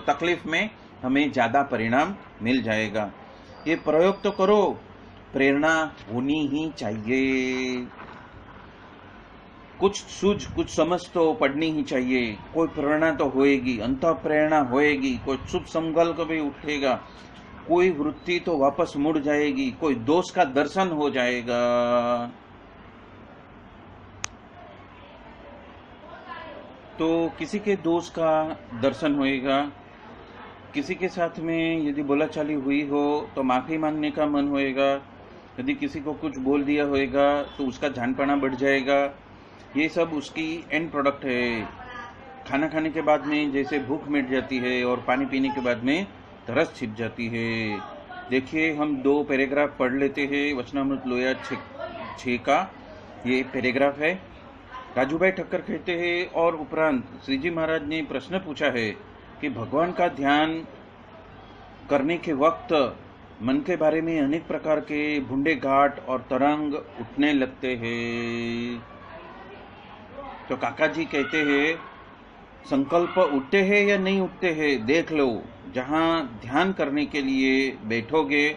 Speaker 3: तकलीफ में हमें ज्यादा परिणाम मिल जाएगा। ये प्रयोग तो करो। प्रेरणा होनी ही चाहिए। कुछ सूझ कुछ समझ तो पड़नी ही चाहिए, कोई प्रेरणा तो होएगी, अंत प्रेरणा होएगी, कोई शुभ संकल्प भी उठेगा, कोई वृत्ति तो वापस मुड़ जाएगी, कोई दोष का दर्शन हो जाएगा। तो किसी के दोष का दर्शन होएगा, किसी के साथ में यदि बोलाचाली हुई हो तो माफी मांगने का मन होएगा, यदि किसी को कुछ बोल दिया होएगा तो उसका जानपना बढ़ जाएगा। ये सब उसकी एंड प्रोडक्ट है। खाना खाने के बाद में जैसे भूख मिट जाती है और पानी पीने के बाद में तरस छिप जाती है। देखिए, हम 2 पैराग्राफ पढ़ लेते हैं। वचनामृत लोया 6 का ये पैराग्राफ है। राजूभाई ठक्कर कहते हैं, और उपरांत श्री जी महाराज ने प्रश्न पूछा है कि भगवान का ध्यान करने के वक्त मन के बारे में अनेक प्रकार के भूंडे घाट और तरंग उठने लगते हैं। तो काका जी कहते हैं, संकल्प उठते हैं या नहीं उठते हैं देख लो। जहां ध्यान करने के लिए बैठोगे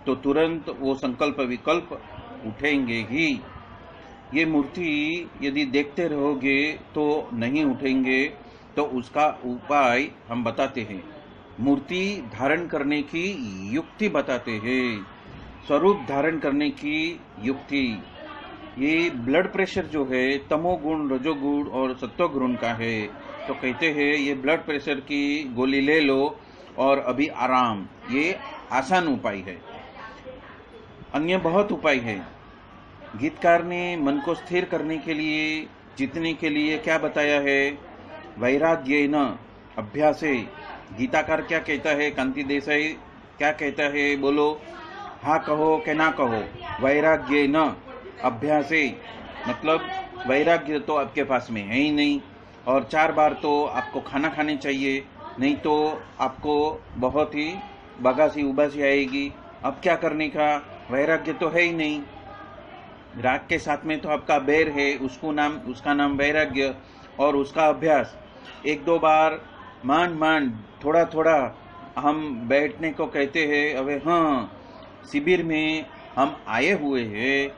Speaker 3: तो तुरंत वो संकल्प विकल्प उठेंगे ही। ये मूर्ति यदि देखते रहोगे तो नहीं उठेंगे। तो उसका उपाय हम बताते हैं, मूर्ति धारण करने की युक्ति बताते हैं, स्वरूप धारण करने की युक्ति। ये ब्लड प्रेशर जो है तमोगुण, रजोगुण और सत्वगुण का है। तो कहते हैं ये ब्लड प्रेशर की गोली ले लो और अभी आराम। ये आसान उपाय है। अन्य बहुत उपाय है। गीतकार ने मन को स्थिर करने के लिए, जीतने के लिए क्या बताया है? वैराग्येन अभ्यासे। गीताकार क्या कहता है? कांति देसाई क्या कहता है? बोलो, हाँ कहो कि ना कहो। वैराग्येन अभ्यासे मतलब वैराग्य तो आपके पास में है ही नहीं, और 4 बार तो आपको खाना खाने चाहिए, नहीं तो आपको बहुत ही बगासी उबासी आएगी। अब क्या करने का? वैराग्य तो है ही नहीं। राग के साथ में तो आपका बैर है, उसका नाम वैराग्य, और उसका अभ्यास 1-2 बार मान थोड़ा थोड़ा हम बैठने को कहते हैं। अबे हाँ, शिविर में हम आए हुए हैं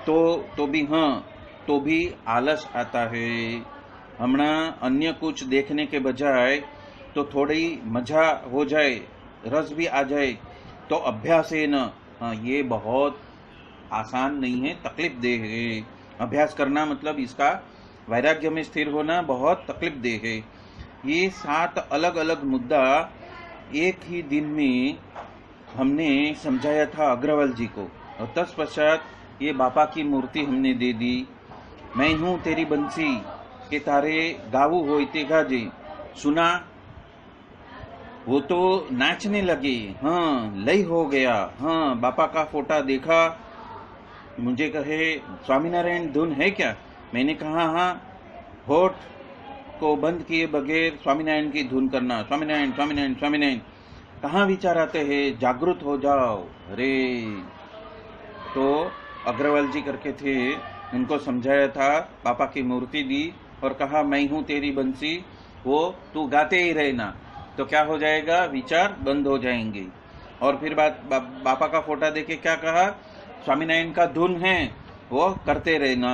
Speaker 3: तो भी आलस आता है। हमना अन्य कुछ देखने के बजाय तो थोड़ी मजा हो जाए, रस भी आ जाए, तो अभ्यास है न। हाँ, ये बहुत आसान नहीं है, तकलीफ देह है। अभ्यास करना मतलब इसका वैराग्य में स्थिर होना बहुत तकलीफ देह है। ये 7 अलग अलग मुद्दा एक ही दिन में हमने समझाया था अग्रवाल जी को, और तत्पश्चात ये बापा की मूर्ति हमने दे दी। मैं हूँ तेरी बंसी के तारे गावू होते गाजे। सुना, वो तो नाचने लगे। हाँ, लय हो गया। हाँ, बापा का फोटा देखा, मुझे कहे स्वामीनारायण धुन है क्या? मैंने कहा हाँ, होठ को बंद किए बगैर स्वामीनारायण की धुन करना। स्वामीनारायण स्वामीनारायण स्वामीनारायण। कहाँ विचार आते हैं? जागृत हो जाओ। अरे, तो अग्रवाल जी करके थे, उनको समझाया था, पापा की मूर्ति दी और कहा मैं हूँ तेरी बंसी, वो तू गाते ही रहना। तो क्या हो जाएगा? विचार बंद हो जाएंगे। और फिर बापा का फोटा देके क्या कहा? स्वामीनारायण का धुन है, वो करते रहना।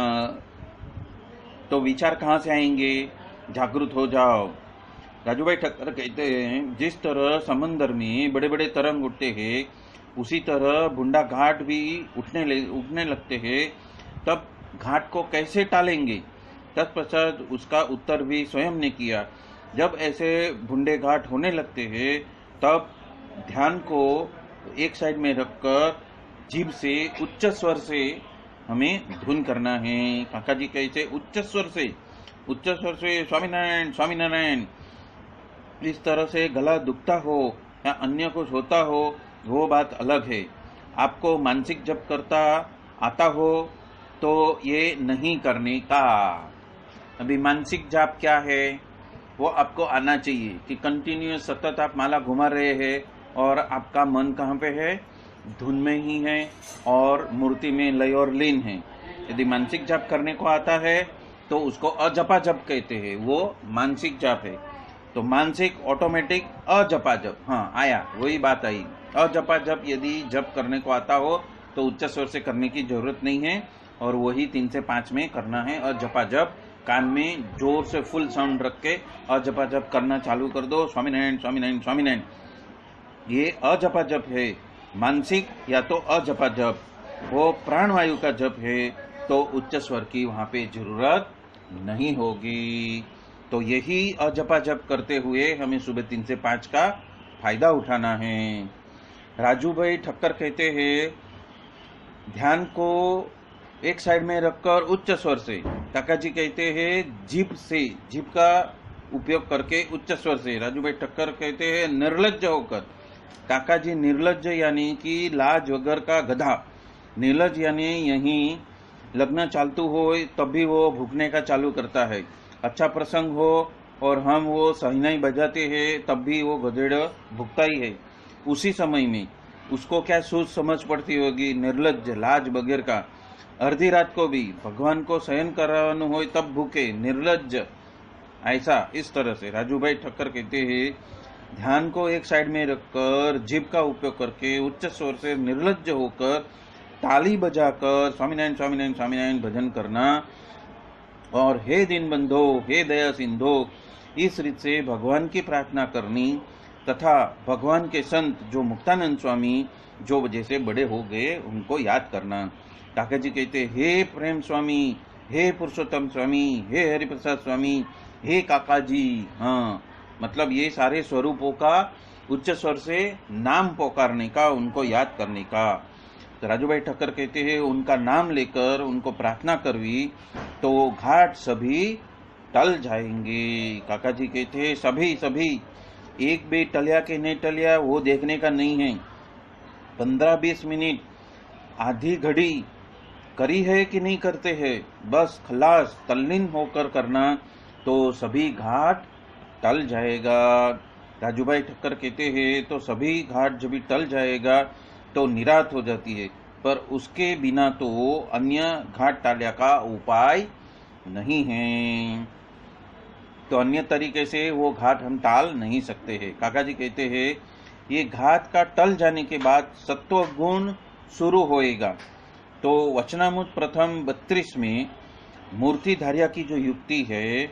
Speaker 3: तो विचार कहाँ से आएंगे? जागृत हो जाओ। राजूभाई ठक्कर कहते हैं, जिस तरह समंदर में बड़े बड़े तरंग उठते हैं, उसी तरह भुंडा घाट भी उठने लगते हैं। तब घाट को कैसे टालेंगे? तत्पश्चात उसका उत्तर भी स्वयं ने किया। जब ऐसे भुंडे घाट होने लगते हैं, तब ध्यान को एक साइड में रखकर जीभ से उच्च स्वर से हमें धुन करना है। काका जी कैसे? उच्च स्वर से स्वामीनारायण स्वामीनारायण। इस तरह से गला दुखता हो या अन्य कुछ होता हो, वो बात अलग है। आपको मानसिक जप करता आता हो तो ये नहीं करने का। अभी मानसिक जाप क्या है वो आपको आना चाहिए कि कंटिन्यूअस सतत आप माला घुमा रहे हैं और आपका मन कहाँ पे है? धुन में ही है और मूर्ति में लय और लीन है। यदि मानसिक जाप करने को आता है तो उसको अजपा जप कहते हैं, वो मानसिक जाप है। तो मानसिक ऑटोमेटिक अजपा जप, हाँ आया, वही बात आई। अजपा जप यदि जप करने को आता हो तो उच्च स्वर से करने की जरूरत नहीं है और वही 3 से 5 में करना है। और जपाजप कान में जोर से फुल साउंड रख के अजपाजप करना चालू कर दो। स्वामीनारायण स्वामीनारायण स्वामीनारायण। ये अजपाजप है, मानसिक या तो अजपाजप, वो प्राणवायु का जप है तो उच्च स्वर की वहां पे जरूरत नहीं होगी। तो यही अजपाजप करते हुए हमें सुबह 3 से 5 का फायदा उठाना है। राजू भाई ठक्कर कहते हैं ध्यान को एक साइड में रखकर उच्च स्वर से। काका जी कहते हैं जीभ से, जीभ का उपयोग करके उच्च स्वर से। राजू भाई ठक्कर कहते हैं निर्लज्ज होकर। काका जी निर्लज्ज यानी कि लाज वगर का गधा। निर्लज्ज यानी यही लग्न चालतू हो तब भी वो भूखने का चालू करता है। अच्छा प्रसंग हो और हम वो सहनाई बजाते हैं तब भी वो गधेड़ भुगता ही है। उसी समय में उसको क्या सोच समझ पड़ती होगी, निर्लज्ज लाज बगैर का। अर्धी रात को भी भगवान को शयन कराना हो तब भूखे, निर्लज्ज। ऐसा इस तरह से राजू भाई ठक्कर कहते हैं ध्यान को एक साइड में रखकर जीभ का उपयोग करके उच्च स्वर से निर्लज्ज होकर ताली बजाकर स्वामीनारायण स्वामीनारायण स्वामीनारायण भजन करना। और हे दीनबंधो, हे दया सिंधो, इस रीत से भगवान की प्रार्थना करनी तथा भगवान के संत जो मुक्तानंद स्वामी जो जैसे बड़े हो गए उनको याद करना। काका जी कहते हे प्रेम स्वामी, हे पुरुषोत्तम स्वामी, हे हरिप्रसाद स्वामी, हे काका जी। हाँ, मतलब ये सारे स्वरूपों का उच्च स्वर से नाम पुकारने का, उनको याद करने का। तो राजू भाई ठक्कर कहते हैं उनका नाम लेकर उनको प्रार्थना करवी तो घाट सभी टल जाएंगे। काका जी कहते हैं सभी सभी, एक भी टलिया के नहीं टलिया वो देखने का नहीं है। 15-20 मिनट आधी घड़ी करी है कि नहीं करते हैं, बस खलास तल्लीन होकर करना तो सभी घाट टल जाएगा। राजू भाई ठक्कर कहते हैं तो सभी घाट जब भी टल जाएगा तो निरात हो जाती है, पर उसके बिना तो अन्य घाट टालिया का उपाय नहीं है। तो अन्य तरीके से वो घाट हम टाल नहीं सकते हैं। काका जी कहते हैं ये घाट का टल जाने के बाद सत्व गुण शुरू होएगा। तो वचनामृत प्रथम 32 में मूर्ति धार्या की जो युक्ति है,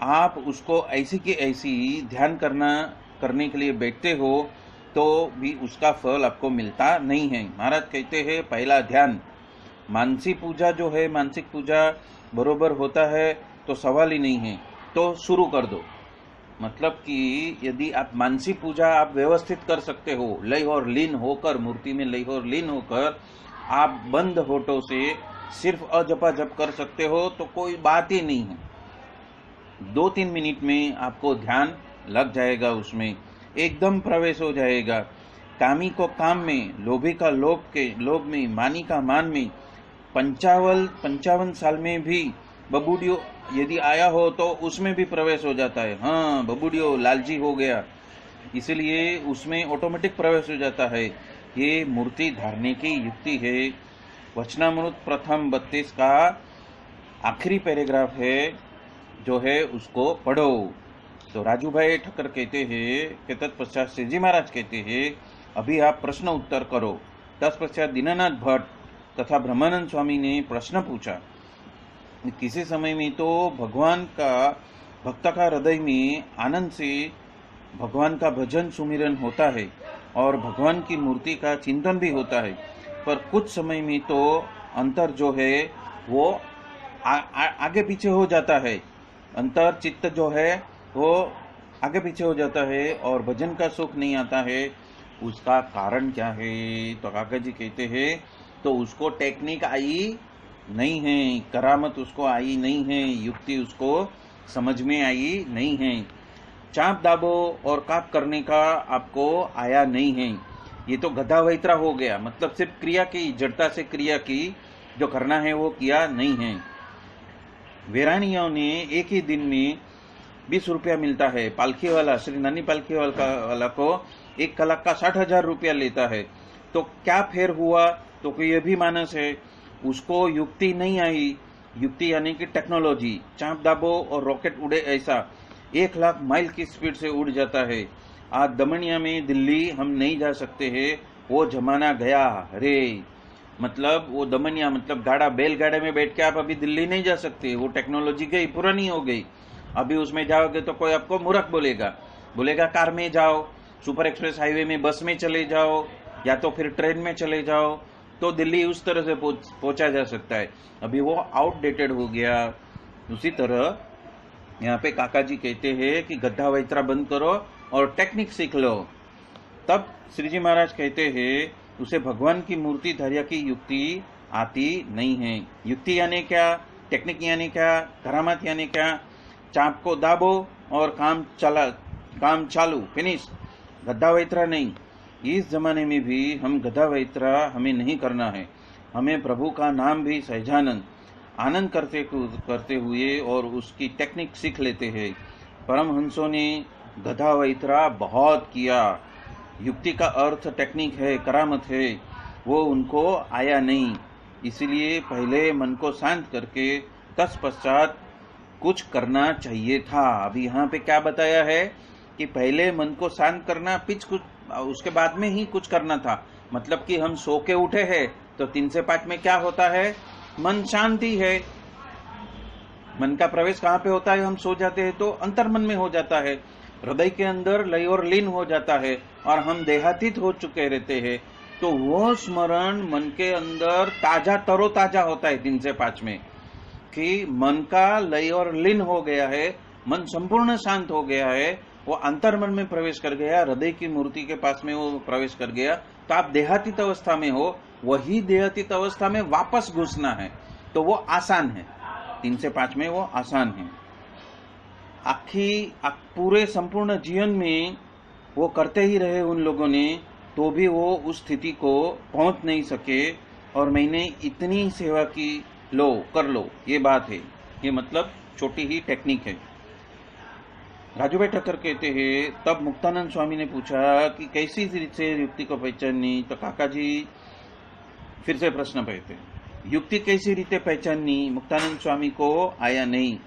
Speaker 3: आप उसको ऐसी की ऐसी ध्यान करने के लिए बैठते हो तो भी उसका फल आपको मिलता नहीं है। महाराज कहते हैं पहला ध्यान, मानसिक पूजा जो है, मानसिक पूजा बरोबर होता है तो सवाल ही नहीं है, तो शुरू कर दो। मतलब कि यदि आप मानसिक पूजा आप व्यवस्थित कर सकते हो, लय और लीन होकर, मूर्ति में लय और लीन होकर आप बंद होठों से सिर्फ अजपा जप कर सकते हो तो कोई बात ही नहीं है। 2-3 मिनट में आपको ध्यान लग जाएगा, उसमें एकदम प्रवेश हो जाएगा। कामी को काम में, लोभी का लोभ में, मानी का मान में। 55 साल में भी बबूडियो यदि आया हो तो उसमें भी प्रवेश हो जाता है। हाँ, बबूडियो लालजी हो गया, इसलिए उसमें ऑटोमेटिक प्रवेश हो जाता है। ये मूर्ति धारने की युक्ति है। वचनामृत प्रथम 32 का आखिरी पैराग्राफ है जो है उसको पढ़ो। तो राजू भाई ठक्कर कहते हैं कि तत्पश्चात श्री जी महाराज कहते हैं अभी आप प्रश्न उत्तर करो। तत्पश्चात दीनानाथ भट्ट तथा ब्रह्मानंद स्वामी ने प्रश्न पूछा, किसी समय में तो भगवान का भक्त का हृदय में आनंद से भगवान का भजन सुमिरन होता है और भगवान की मूर्ति का चिंतन भी होता है, पर कुछ समय में तो अंतर जो है वो आगे पीछे हो जाता है। अंतर चित्त जो है वो आगे पीछे हो जाता है और भजन का सुख नहीं आता है। उसका कारण क्या है? तो काका जी कहते हैं तो उसको टेक्निक आई नहीं है, करामत उसको आई नहीं है, युक्ति उसको समझ में आई नहीं है, चाप दाबो और काप करने का आपको आया नहीं है। ये तो गधा वैतरा हो गया, मतलब सिर्फ क्रिया की, जड़ता से क्रिया की, जो करना है वो किया नहीं है। वेरानियों ने एक ही दिन में 20 रुपया मिलता है। पालखी वाला, श्री नानी पालखी वाला को 1 कलाक का 60,000 रुपया लेता है। तो क्या फेर हुआ? तो कोई ये भी मानस है, उसको युक्ति नहीं आई। युक्ति यानी कि टेक्नोलॉजी, चाप दाबो और रॉकेट उड़े, ऐसा 1 लाख माइल की स्पीड से उड़ जाता है। आज दमनिया में दिल्ली हम नहीं जा सकते हैं, वो जमाना गया। अरे मतलब वो दमनिया मतलब गाड़ा बैलगाड़े में बैठ के आप अभी दिल्ली नहीं जा सकते, वो टेक्नोलॉजी गई, पुरानी हो गई। अभी उसमें जाओगे तो कोई आपको मूर्ख बोलेगा कार में जाओ, सुपर एक्सप्रेस हाईवे में बस में चले जाओ, या तो फिर ट्रेन में चले जाओ, तो दिल्ली उस तरह से पहुंचा जा सकता है। अभी वो आउटडेटेड हो गया। उसी तरह यहाँ पे काका जी कहते हैं कि गड्ढा वैतरा बंद करो और टेक्निक सीख लो। तब श्री जी महाराज कहते हैं उसे भगवान की मूर्ति धार्या की युक्ति आती नहीं है। युक्ति यानी क्या, टेक्निक यानी क्या, करामात यानी क्या? चाप को दाबो और काम चालू, फिनिश। गड्ढा वैतरा नहीं। इस जमाने में भी हम गड्ढा वैतरा हमें नहीं करना है। हमें प्रभु का नाम भी सहजानंद आनंद करते हुए और उसकी टेक्निक सीख लेते हैं। परमहंसों ने गधा वैतरा बहुत किया। युक्ति का अर्थ टेक्निक है, करामत है, वो उनको आया नहीं। इसलिए पहले मन को शांत करके तत्पश्चात कुछ करना चाहिए था। अभी यहाँ पे क्या बताया है कि पहले मन को शांत करना, उसके बाद में ही कुछ करना था। मतलब कि हम सो के उठे हैं तो 3 से 5 में क्या होता है? मन शांति है। मन का प्रवेश कहाँ पे होता है? हम सो जाते हैं तो अंतर्मन में हो जाता है, हृदय के अंदर लय और लीन हो जाता है और हम देहातीत हो चुके रहते हैं। तो वो स्मरण मन के अंदर तरोताजा होता है 3 से 5 में, कि मन का लय और लीन हो गया है, मन संपूर्ण शांत हो गया है, वो अंतर्मन में प्रवेश कर गया, हृदय की मूर्ति के पास में वो प्रवेश कर गया। तो आप देहातीत अवस्था में हो, वही देहातीत अवस्था में वापस घुसना है तो वो आसान है। 3 से 5 में वो आसान है। पूरे संपूर्ण जीवन में वो करते ही रहे उन लोगों ने, तो भी वो उस स्थिति को पहुंच नहीं सके। और मैंने इतनी सेवा की, लो कर लो, ये बात है। ये मतलब छोटी ही टेक्निक है। राजू भाई ठक्कर कहते हैं तब मुक्तानंद स्वामी ने पूछा कि कैसी रीत से युक्ति को पहचाननी? तो काका जी फिर से प्रश्न कहते हैं, युक्ति कैसी रीते पहचाननी? मुक्तानंद स्वामी को आया नहीं।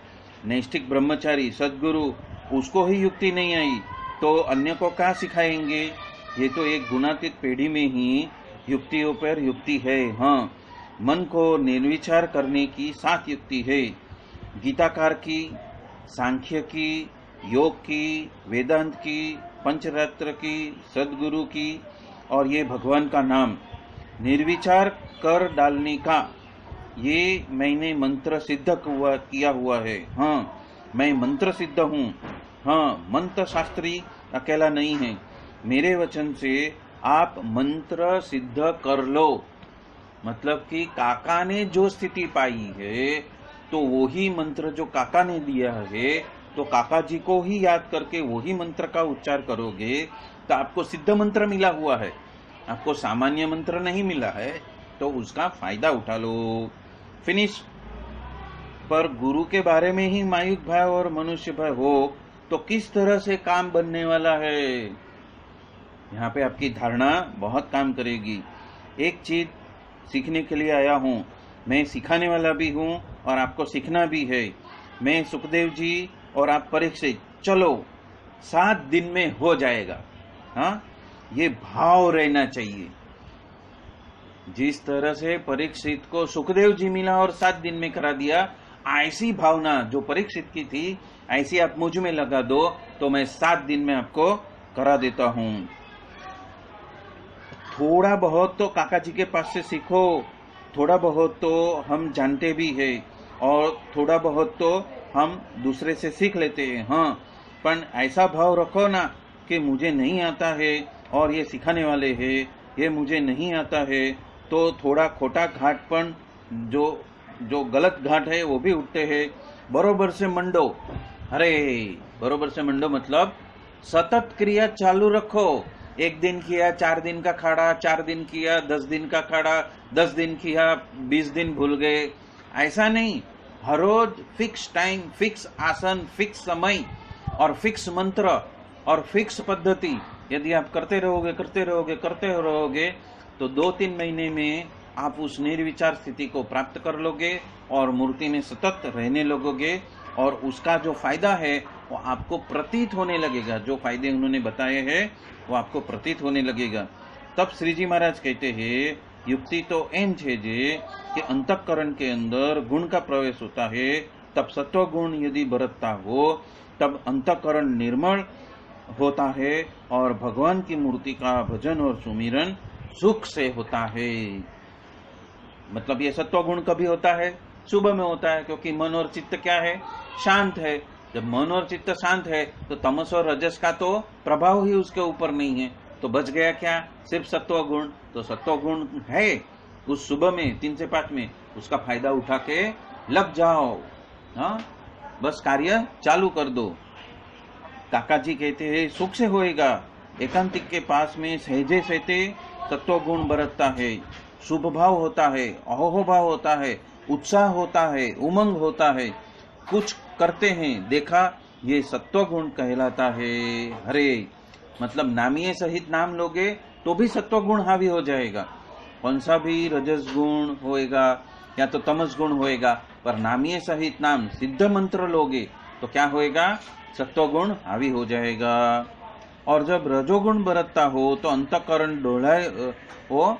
Speaker 3: नैष्ठिक ब्रह्मचारी सदगुरु, उसको ही युक्ति नहीं आई तो अन्य को क्या सिखाएंगे? ये तो एक गुणातीत पीढ़ी में ही युक्तियों पर युक्ति है। हाँ, मन को निर्विचार करने की 7 युक्ति है। गीताकार की, सांख्य की, योग की, वेदांत की, पंचरात्र की, सदगुरु की, और ये भगवान का नाम निर्विचार कर डालने का, ये मैंने मंत्र सिद्ध किया हुआ है। हाँ, मैं मंत्र सिद्ध हूँ। हाँ, मंत्र शास्त्री अकेला नहीं है। मेरे वचन से आप मंत्र सिद्ध कर लो। मतलब कि काका ने जो स्थिति पाई है तो वही मंत्र जो काका ने दिया है, तो काका जी को ही याद करके वही मंत्र का उच्चार करोगे तो आपको सिद्ध मंत्र मिला हुआ है, आपको सामान्य मंत्र नहीं मिला है। तो उसका फायदा उठा लो, फिनिश। पर गुरु के बारे में ही मायुक भाव और मनुष्य भाव हो तो किस तरह से काम बनने वाला है? यहाँ पे आपकी धारणा बहुत काम करेगी। एक चीज सीखने के लिए आया हूँ, मैं सिखाने वाला भी हूँ और आपको सीखना भी है। मैं सुखदेव जी और आप परीक्षित, चलो 7 दिन में हो जाएगा। हाँ, ये भाव रहना चाहिए। जिस तरह से परीक्षित को सुखदेव जी मिला और 7 दिन में करा दिया, ऐसी भावना जो परीक्षित की थी ऐसी आप मुझ में लगा दो तो मैं 7 दिन में आपको करा देता हूं। थोड़ा बहुत तो काका जी के पास से सीखो, थोड़ा बहुत तो हम जानते भी हैं और थोड़ा बहुत तो हम दूसरे से सीख लेते हैं। हाँ, पर ऐसा भाव रखो ना कि मुझे नहीं आता है और ये सिखाने वाले हैं, ये मुझे नहीं आता है, तो थोड़ा खोटा घाटपन, जो गलत घाट है वो भी उठते हैं। बरोबर से मंडो, अरे बरोबर से मंडो मतलब सतत क्रिया चालू रखो। 1 दिन किया 4 दिन का खाड़ा, 4 दिन किया 10 दिन का खाड़ा, 10 दिन किया 20 दिन भूल गए, ऐसा नहीं। हर रोज फिक्स टाइम, फिक्स आसन, फिक्स समय और फिक्स मंत्र और फिक्स पद्धति यदि आप करते रहोगे तो 2-3 महीने में आप उस निर्विचार स्थिति को प्राप्त कर लोगे और मूर्ति में सतत रहने लगोगे। और उसका जो फायदा है वो आपको प्रतीत होने लगेगा। जो फायदे उन्होंने बताए हैं वो आपको प्रतीत होने लगेगा। तब श्री जी महाराज कहते हैं युक्ति तो एम छे जे कि अंतःकरण के अंदर गुण का प्रवेश होता है, तब सत्व गुण यदि बरतता हो तब अंतःकरण निर्मल होता है और भगवान की मूर्ति का भजन और सुमिरन सुख से होता है। मतलब ये सत्व गुण कभी होता है? सुबह में होता है, क्योंकि मन और चित्त क्या है? शांत है। जब मन और चित्त शांत है तो तमस और रजस का तो प्रभाव ही उसके ऊपर नहीं है, तो बच गया क्या? सिर्फ सत्व गुण। तो सत्व गुण है उस सुबह में 3 से 5 में, उसका फायदा उठा के लग जाओ। हाँ, बस कार्य चालू कर दो। काका जी कहते हैं सुख से होएगा। एकांतिक के पास में सहजे सहते सत्व गुण बरतता है, शुभ भाव होता है, अहोह भाव होता है, उत्साह होता है, उमंग होता है, कुछ करते हैं, देखा, ये सत्व गुण कहलाता है। हरे मतलब नामीय सहित नाम लोगे तो भी सत्व गुण हावी हो जाएगा। कौन सा भी रजस गुण होएगा या तो तमस गुण होएगा, पर नामीय सहित नाम सिद्ध मंत्र लोगे तो क्या होएगा? सत्व गुण हावी हो जाएगा। और जब रजोगुण बरतता हो तो अंतःकरण डोला वो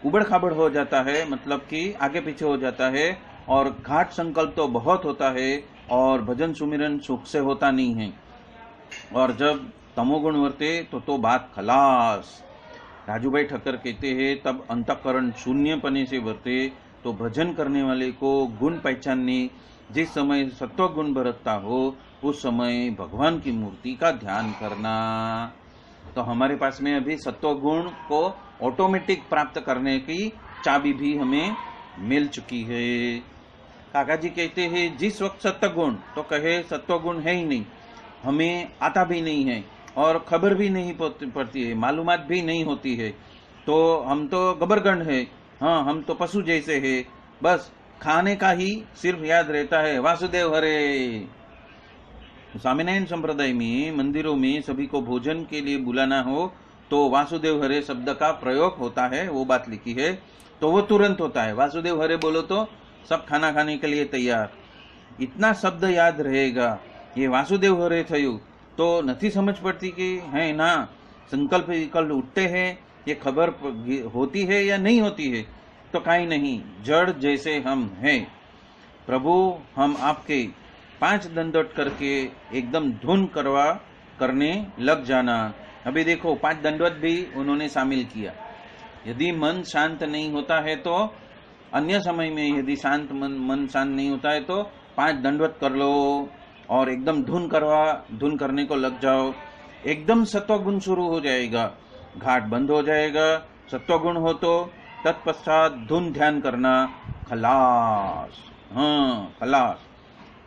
Speaker 3: उबड़ खाबड़ हो जाता है, मतलब कि आगे पीछे हो जाता है, और घाट संकल्प तो बहुत होता है और भजन सुमिरन सुख से होता नहीं है। और जब तमोगुण वर्ते तो बात खलास। राजूभाई ठक्कर कहते हैं तब अंतःकरण शून्यपने से वर्ते तो भजन करने वाले को गुण पहचानने जिस समय सत्व गुण बरतता हो उस समय भगवान की मूर्ति का ध्यान करना। तो हमारे पास में अभी सत्व गुण को ऑटोमेटिक प्राप्त करने की चाबी भी हमें मिल चुकी है। काका जी कहते हैं जिस वक्त सत्व गुण, तो कहे सत्व गुण है ही नहीं, हमें आता भी नहीं है और खबर भी नहीं पड़ती है, मालूमात भी नहीं होती है, तो हम तो गबरगंड है। हाँ, हम तो पशु जैसे है, बस खाने का ही सिर्फ याद रहता है, वासुदेव हरे। स्वामीनारायण संप्रदाय में मंदिरों में सभी को भोजन के लिए बुलाना हो तो वासुदेव हरे शब्द का प्रयोग होता है, वो बात लिखी है, तो वो तुरंत होता है। वासुदेव हरे बोलो तो सब खाना खाने के लिए तैयार। इतना शब्द याद रहेगा, ये वासुदेव हरे थयु तो नहीं समझ पड़ती कि है ना संकल्प विकल्प उठते हैं, ये खबर होती है या नहीं होती है? तो कहीं नहीं, जड़ जैसे हम हैं। प्रभु हम आपके 5 दंडवत करके एकदम धुन करने लग जाना। अभी देखो 5 दंडवत भी उन्होंने शामिल किया। यदि मन शांत नहीं होता है तो अन्य समय में, यदि शांत मन शांत नहीं होता है तो 5 दंडवत कर लो और एकदम धुन करने को लग जाओ। एकदम सत्वगुण शुरू हो जाएगा, घाट बंद हो जाएगा। सत्वगुण हो तो तत्पश्चात धुन ध्यान करना, खलास। हाँ, खलास।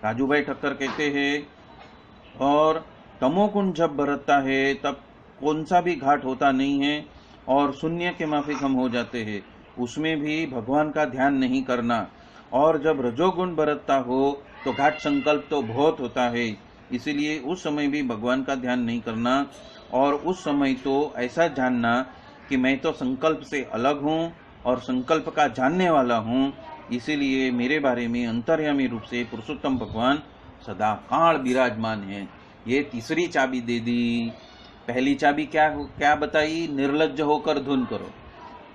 Speaker 3: राजूभाई ठक्कर कहते हैं और तमोगुण जब बरतता है तब कौन सा भी घाट होता नहीं है और शून्य के माफिक हम हो जाते हैं, उसमें भी भगवान का ध्यान नहीं करना। और जब रजोगुण बरतता हो तो घाट संकल्प तो बहुत होता है, इसीलिए उस समय भी भगवान का ध्यान नहीं करना। और उस समय तो ऐसा जानना कि मैं तो संकल्प से अलग हूँ और संकल्प का जानने वाला हूँ, इसीलिए मेरे बारे में अंतर्यामी रूप से पुरुषोत्तम भगवान सदा काल विराजमान है। ये तीसरी चाबी दे दी। पहली चाबी क्या बताई? निर्लज्ज होकर धुन करो।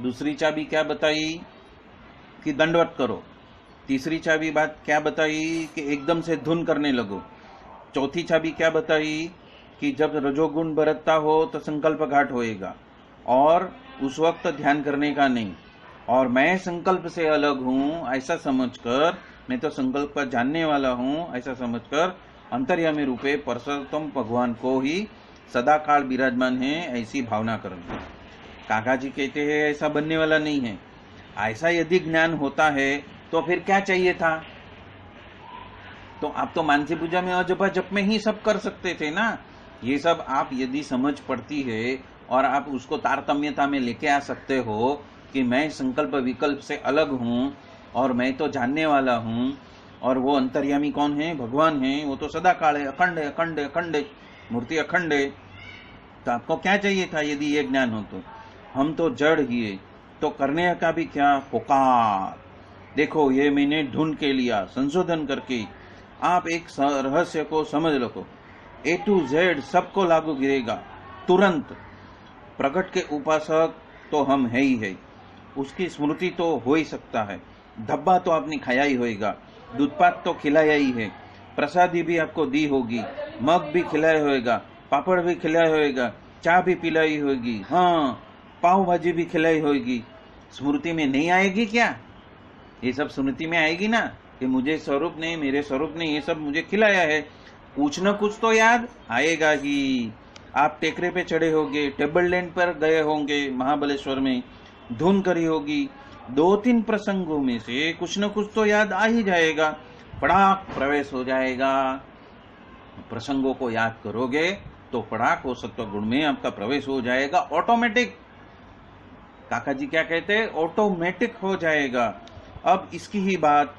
Speaker 3: दूसरी चाबी क्या बताई? कि दंडवत करो। तीसरी चाबी बात क्या बताई? कि एकदम से धुन करने लगो। चौथी चाबी क्या बताई? कि जब रजोगुण बरतता हो तो संकल्प घाट होएगा और उस वक्त ध्यान करने का नहीं। और मैं संकल्प से अलग हूँ ऐसा समझकर, मैं तो संकल्प का जानने वाला हूँ ऐसा समझकर अंतर्यामी रूपे पुरुषोत्तम भगवान को ही सदा काल विराजमान है ऐसी भावना करनी। काका जी कहते हैं ऐसा बनने वाला नहीं है। ऐसा यदि ज्ञान होता है तो फिर क्या चाहिए था? तो आप तो मानसी पूजा में अजपा जप में ही सब कर सकते थे ना। ये सब आप यदि समझ पड़ती है और आप उसको तारतम्यता में लेके आ सकते हो कि मैं संकल्प विकल्प से अलग हूँ और मैं तो जानने वाला हूँ, और वो अंतर्यामी कौन है? भगवान है। वो तो सदा काल है, अखंड अखंड अखंड मूर्ति अखंड है। तो आपको क्या चाहिए था यदि ये ज्ञान हो? तो हम तो जड़ ही है, तो करने का भी क्या? पुकार। देखो ये मैंने ढूंढ के लिया, संशोधन करके आप एक रहस्य को समझ लो। A to Z सबको लागू गिरेगा तुरंत। प्रकट के उपासक तो हम है ही है, उसकी स्मृति तो हो ही सकता है। धब्बा तो आपने खाया ही होगा, दूधपाक तो खिलाया ही है, प्रसादी भी आपको दी होगी, मग भी खिलाया होगा, पापड़ भी खिलाया होगा, चाय भी पिलाई होगी, हाँ पाव भाजी भी खिलाई होगी। स्मृति में नहीं आएगी क्या? ये सब स्मृति में आएगी ना कि मुझे स्वरूप ने, मेरे स्वरूप ने ये सब मुझे खिलाया है। कुछ न कुछ तो याद आएगा ही। आप टेकरे पे चढ़े होंगे, टेबल लैंड पर गए होंगे महाबलेश्वर में, धुन करी होगी, 2-3 प्रसंगों में से कुछ न कुछ तो याद आ ही जाएगा, पड़ाक प्रवेश हो जाएगा। प्रसंगों को याद करोगे तो पड़ाक हो सत्व गुण में आपका प्रवेश हो जाएगा, ऑटोमेटिक। काका जी क्या कहते हैं? ऑटोमेटिक हो जाएगा। अब इसकी ही बात,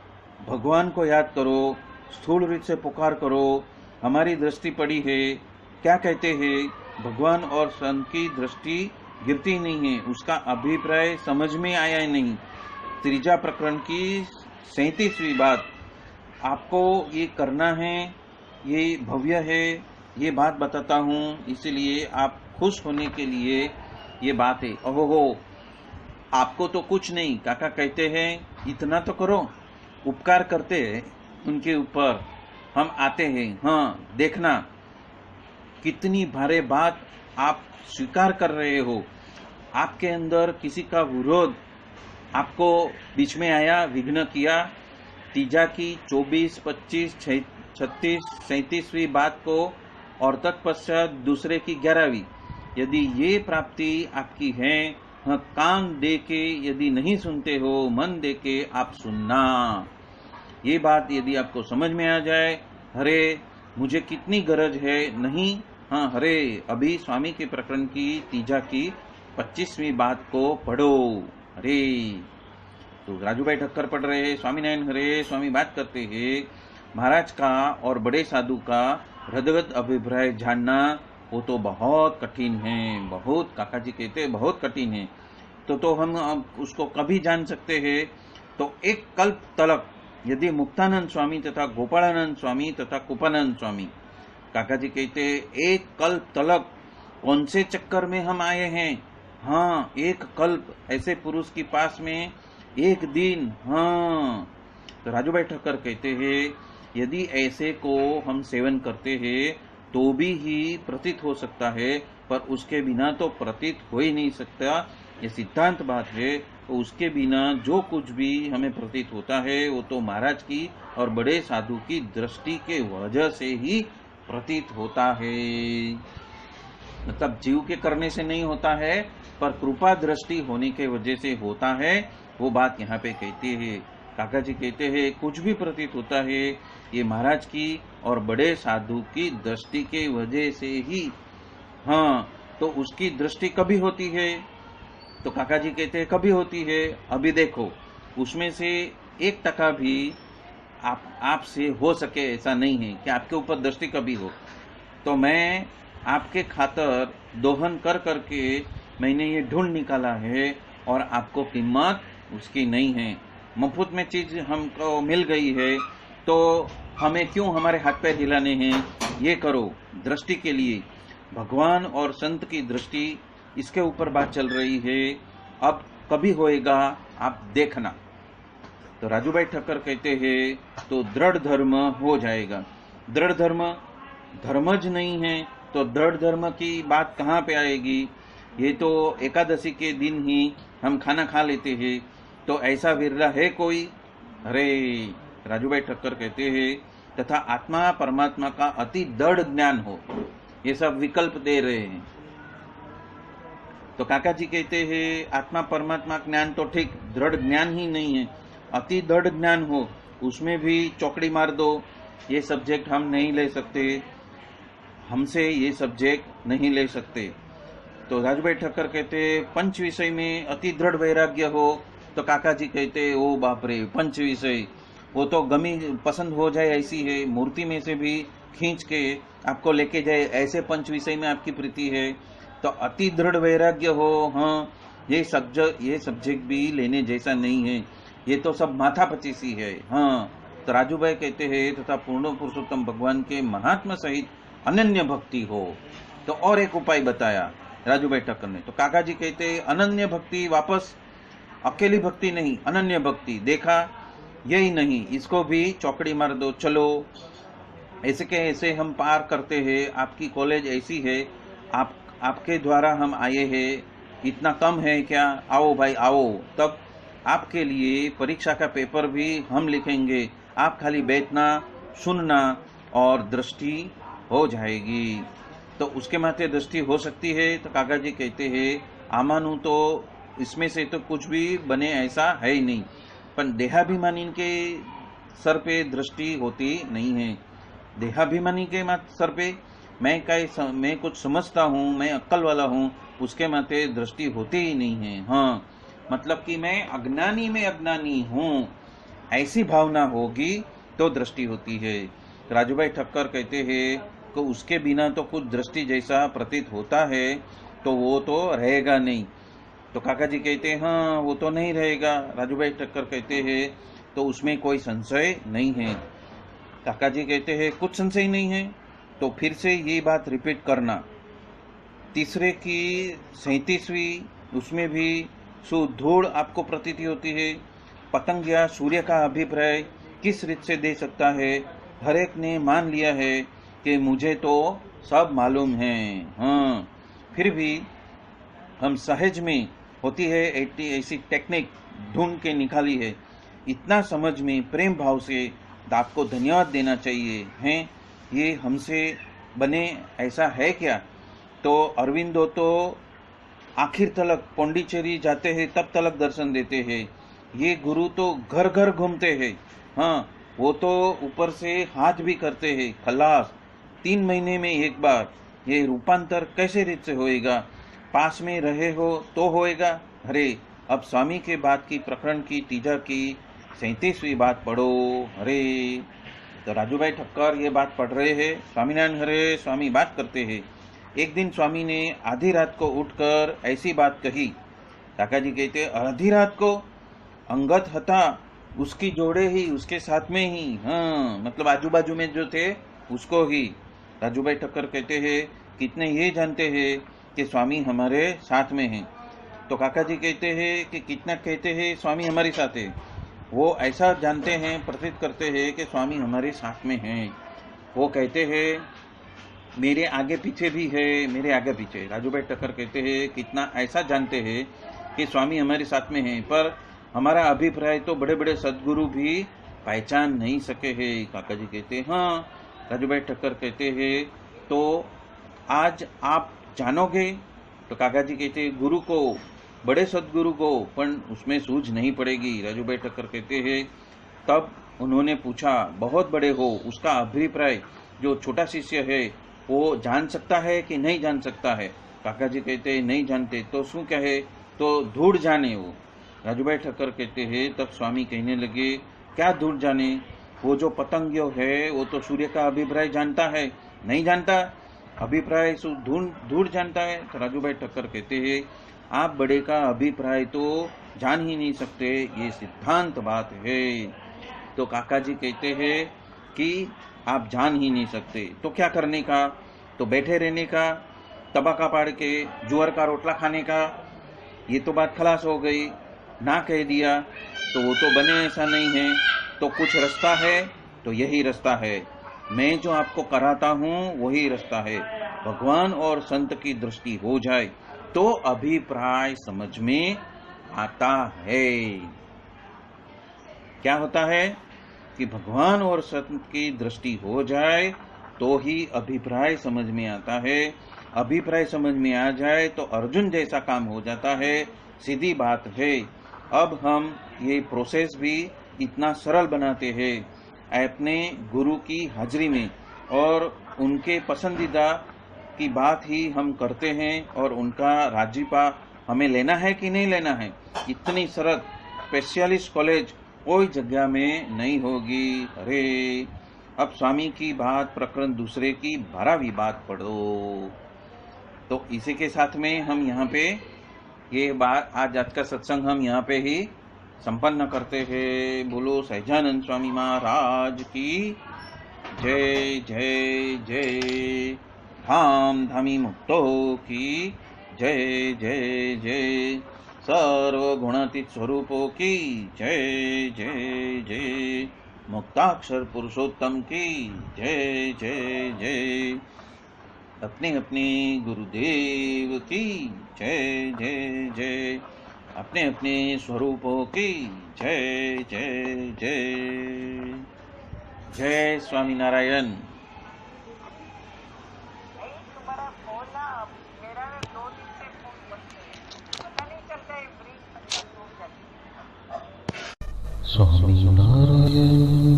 Speaker 3: भगवान को याद करो, स्थूल रीत से पुकार करो, हमारी दृष्टि पड़ी है, क्या कहते हैं? भगवान और संत की दृष्टि गिरती नहीं है, उसका अभिप्राय समझ में आया नहीं। त्रीजा प्रकरण की 37वीं बात, आपको ये करना है, ये भव्य है, ये बात बताता हूँ, इसीलिए आप खुश होने के लिए ये बात है। ओहो, आपको तो कुछ नहीं, काका कहते हैं इतना तो करो, उपकार करते हैं उनके ऊपर, हम आते हैं। हाँ, देखना कितनी भारी बात आप स्वीकार कर रहे हो। आपके अंदर किसी का विरोध आपको बीच में आया, विघ्न किया, तीजा की 24, 25, 36, 37वीं बात को और तत्पश्चात दूसरे की 11वीं, यदि ये प्राप्ति आपकी है, हाँ, कान दे के यदि नहीं सुनते हो, मन दे के आप सुनना। ये बात यदि आपको समझ में आ जाए, हरे मुझे कितनी गरज है, नहीं, हाँ हरे अभी स्वामी के प्रकरण की तीजा की 25वीं बात को पढ़ो। हरे तो राजू भाई ठक्कर पढ़ रहे हैं, स्वामीनारायण हरे। स्वामी बात करते हैं, महाराज का और बड़े साधु का हृदयगत अभिप्राय जानना वो तो बहुत कठिन है, बहुत, काका जी कहते हैं बहुत कठिन है। तो हम उसको कभी जान सकते हैं? तो एक कल्प तलक यदि मुक्तानंद स्वामी तथा गोपालानंद स्वामी तथा कुपानंद स्वामी, काका जी कहते हैं एक कल्प तलक कौन से चक्कर में हम आए हैं? हाँ, एक कल्प, ऐसे पुरुष के पास में एक दिन। हाँ, तो राजू भाई ठक्कर कहते हैं यदि ऐसे को हम सेवन करते हैं तो भी ही प्रतीत हो सकता है, पर उसके बिना तो प्रतीत हो ही नहीं सकता। ये सिद्धांत बात है। तो उसके बिना जो कुछ भी हमें प्रतीत होता है वो तो महाराज की और बड़े साधु की दृष्टि के वजह से ही प्रतीत होता है। मतलब जीव के करने से नहीं होता है, पर कृपा दृष्टि होने के वजह से होता है। वो बात यहाँ पे कहते हैं, काका जी कहते हैं कुछ भी प्रतीत होता है ये महाराज की और बड़े साधु की दृष्टि के वजह से ही। हाँ, तो उसकी दृष्टि कभी होती है? तो काका जी कहते हैं कभी होती है। अभी देखो, उसमें से 1% भी आपसे हो सके ऐसा नहीं है कि आपके ऊपर दृष्टि कभी हो। तो मैं आपके खातर दोहन कर करके मैंने ये ढूंढ निकाला है और आपको कीमत उसकी नहीं है। मुफ्त में चीज हमको मिल गई है तो हमें क्यों हमारे हाथ पैर हिलाने हैं? ये करो दृष्टि के लिए, भगवान और संत की दृष्टि, इसके ऊपर बात चल रही है। अब कभी होएगा आप देखना। तो राजू भाई ठक्कर कहते हैं तो दृढ़ धर्म हो जाएगा। दृढ़ धर्म धर्मज नहीं है तो दृढ़ धर्म की बात कहाँ पे आएगी? ये तो एकादशी के दिन ही हम खाना खा लेते हैं, तो ऐसा विरला है कोई? अरे राजू भाई ठक्कर कहते हैं तथा आत्मा परमात्मा का अति दृढ़ ज्ञान हो, ये सब विकल्प दे रहे हैं। तो काका जी कहते हैं आत्मा परमात्मा ज्ञान तो ठीक, दृढ़ ज्ञान ही नहीं है, अति दृढ़ ज्ञान हो, उसमें भी चौकड़ी मार दो, ये सब्जेक्ट हम नहीं ले सकते, हमसे ये सब्जेक्ट नहीं ले सकते। तो राजू भाई ठक्कर कहते पंच विषय में अति दृढ़ वैराग्य हो, तो काका जी कहते ओ बाप रे, पंच विषय वो तो गमी पसंद हो जाए ऐसी है, मूर्ति में से भी खींच के आपको लेके जाए, ऐसे पंच विषय में आपकी प्रीति है। तो अति दृढ़ वैराग्य हो, हाँ, ये सब्जेक्ट भी लेने जैसा नहीं है, ये तो सब माथा पचीसी है। हाँ, तो राजू भाई कहते हैं तथा पूर्ण पुरुषोत्तम भगवान के महात्मा सहित अनन्य भक्ति हो। तो और एक उपाय बताया राजू भाई ठक्कर ने। तो काका जी कहते अनन्य भक्ति वापस अकेली भक्ति नहीं, अनन्य भक्ति। देखा यही नहीं, इसको भी चौकड़ी मार दो, चलो ऐसे के ऐसे हम पार करते हैं। आपकी कॉलेज ऐसी है, आपके द्वारा हम आए हैं, इतना कम है क्या? आओ भाई आओ। तब आपके लिए परीक्षा का पेपर भी हम लिखेंगे, आप खाली बैठना, सुनना और दृष्टि हो जाएगी। तो उसके माथे दृष्टि हो सकती है। तो काका जी कहते हैं आमानु तो इसमें से तो कुछ भी बने ऐसा है ही नहीं, पर देहाभिमानी के सर पे दृष्टि होती नहीं है। देहाभिमानी के सर पे मैं कुछ समझता हूँ, मैं अक्ल वाला हूँ, उसके माथे दृष्टि होती ही नहीं है। हाँ, मतलब कि मैं अज्ञानी में अज्ञानी हूँ, ऐसी भावना होगी तो दृष्टि होती है। राजूभाई ठक्कर कहते हैं कि उसके बिना तो कुछ दृष्टि जैसा प्रतीत होता है, तो वो तो रहेगा नहीं। तो काका जी कहते हैं हाँ वो तो नहीं रहेगा। राजूभाई ठक्कर कहते हैं तो उसमें कोई संशय नहीं है। काका जी कहते हैं कुछ संशय नहीं है। तो फिर से ये बात रिपीट करना। तीसरे की 37वीं, उसमें भी सुधूड़ आपको प्रतीति होती है। पतंग या सूर्य का अभिप्राय किस रीत से दे सकता है? हर एक ने मान लिया है कि मुझे तो सब मालूम है। हाँ, फिर भी हम सहज में होती है ऐसी टेक्निक ढूंढ के निकाली है। इतना समझ में प्रेम भाव से आपको धन्यवाद देना चाहिए। हैं ये हमसे बने ऐसा है क्या? तो अरविंदो तो आखिर तलक पौंडीचेरी जाते हैं तब तलक दर्शन देते हैं। ये गुरु तो घर घर घूमते हैं। हाँ, वो तो ऊपर से हाथ भी करते हैं। खलास 3 महीने में एक बार। ये रूपांतर कैसे रीत से होएगा? पास में रहे हो तो होएगा। अरे अब स्वामी के बाद की प्रकरण की तीजा की 37वीं बात पढ़ो। अरे तो राजूभाई ठक्कर ये बात पढ़ रहे हैं, स्वामीनारायण हरे स्वामी बात करते हैं। एक दिन स्वामी ने आधी रात को उठकर ऐसी बात कही। काका जी कहते आधी रात को? अंगत हता, उसकी जोड़े ही, उसके साथ में ही। हाँ, मतलब आजू बाजू में जो थे उसको ही। राजूभाई ठक्कर कहते हैं कितने ये जानते हैं कि स्वामी हमारे साथ में हैं? तो काका जी कहते हैं कि कितना कहते हैं स्वामी हमारे साथ है? वो ऐसा जानते हैं, प्रतीत करते हैं कि स्वामी हमारे साथ में हैं। वो कहते हैं मेरे आगे पीछे भी है, मेरे आगे पीछे। राजूभाई ठक्कर कहते हैं कितना ऐसा जानते हैं कि स्वामी हमारे साथ में हैं, पर हमारा अभिप्राय तो बड़े बड़े सद्गुरु भी पहचान नहीं सके हैं। काका जी कहते हैं हाँ। राजूभाई ठक्कर कहते हैं तो आज आप जानोगे? तो काका जी कहते हैं गुरु को, बड़े सद्गुरु को, पर उसमें सूझ नहीं पड़ेगी। राजूभाई ठक्कर कहते हैं तब उन्होंने पूछा बहुत बड़े हो, उसका अभिप्राय जो छोटा शिष्य है वो जान सकता है कि नहीं जान सकता है? काका जी कहते हैं नहीं जानते। तो शू कहे? तो धूड़ जाने वो। राजूभाई ठक्कर कहते हैं तब स्वामी कहने लगे क्या धूड़ जाने? वो जो पतंगियो है वो तो सूर्य का अभिप्राय जानता है? नहीं जानता। अभिप्राय धूड़ जानता है। तो राजूभाई ठक्कर कहते हैं आप बड़े का अभिप्राय तो जान ही नहीं सकते, ये सिद्धांत बात है। तो काका जी कहते हैं कि आप जान ही नहीं सकते तो क्या करने का? तो बैठे रहने का, तबाका पाड़ के जुआर का रोटला खाने का। ये तो बात खलास हो गई। ना कह दिया तो वो तो बने ऐसा नहीं है। तो कुछ रास्ता है तो यही रास्ता है, मैं जो आपको कराता हूँ वही रास्ता है। भगवान और संत की दृष्टि हो जाए तो अभिप्राय समझ में आता है। क्या होता है कि भगवान और संत की दृष्टि हो जाए तो ही अभिप्राय समझ में आता है। अभिप्राय समझ में आ जाए तो अर्जुन जैसा काम हो जाता है। सीधी बात है। अब हम ये प्रोसेस भी इतना सरल बनाते हैं अपने गुरु की हाजिरी में, और उनके पसंदीदा की बात ही हम करते हैं और उनका राजीपा हमें लेना है कि नहीं लेना है। इतनी सरल स्पेशलिस्ट कॉलेज कोई जगह में नहीं होगी। अरे अब स्वामी की बात प्रकरण दूसरे की 12वीं बात पढ़ो। तो इसी के साथ में हम यहाँ पे ये बात आज का सत्संग हम यहाँ पे ही संपन्न करते हैं। बोलो सहजानंद स्वामी महाराज की जय जय जय। धाम धामी मुक्तो की जय जय जय। सर्वगुणातीत स्वरूपों की जय जय जय। मुक्ताक्षर पुरुषोत्तम की जय जय जय। अपने अपने गुरुदेव की जय जय जय। अपने अपने स्वरूपों की जय जय जय। जय स्वामीनारायण।
Speaker 4: नहीं तुम्हारा बोलना मेरा 2 दिन से फोन बंद है, पता नहीं चलता है, ब्रेक टूट जाती है।
Speaker 1: स्वामी नारायण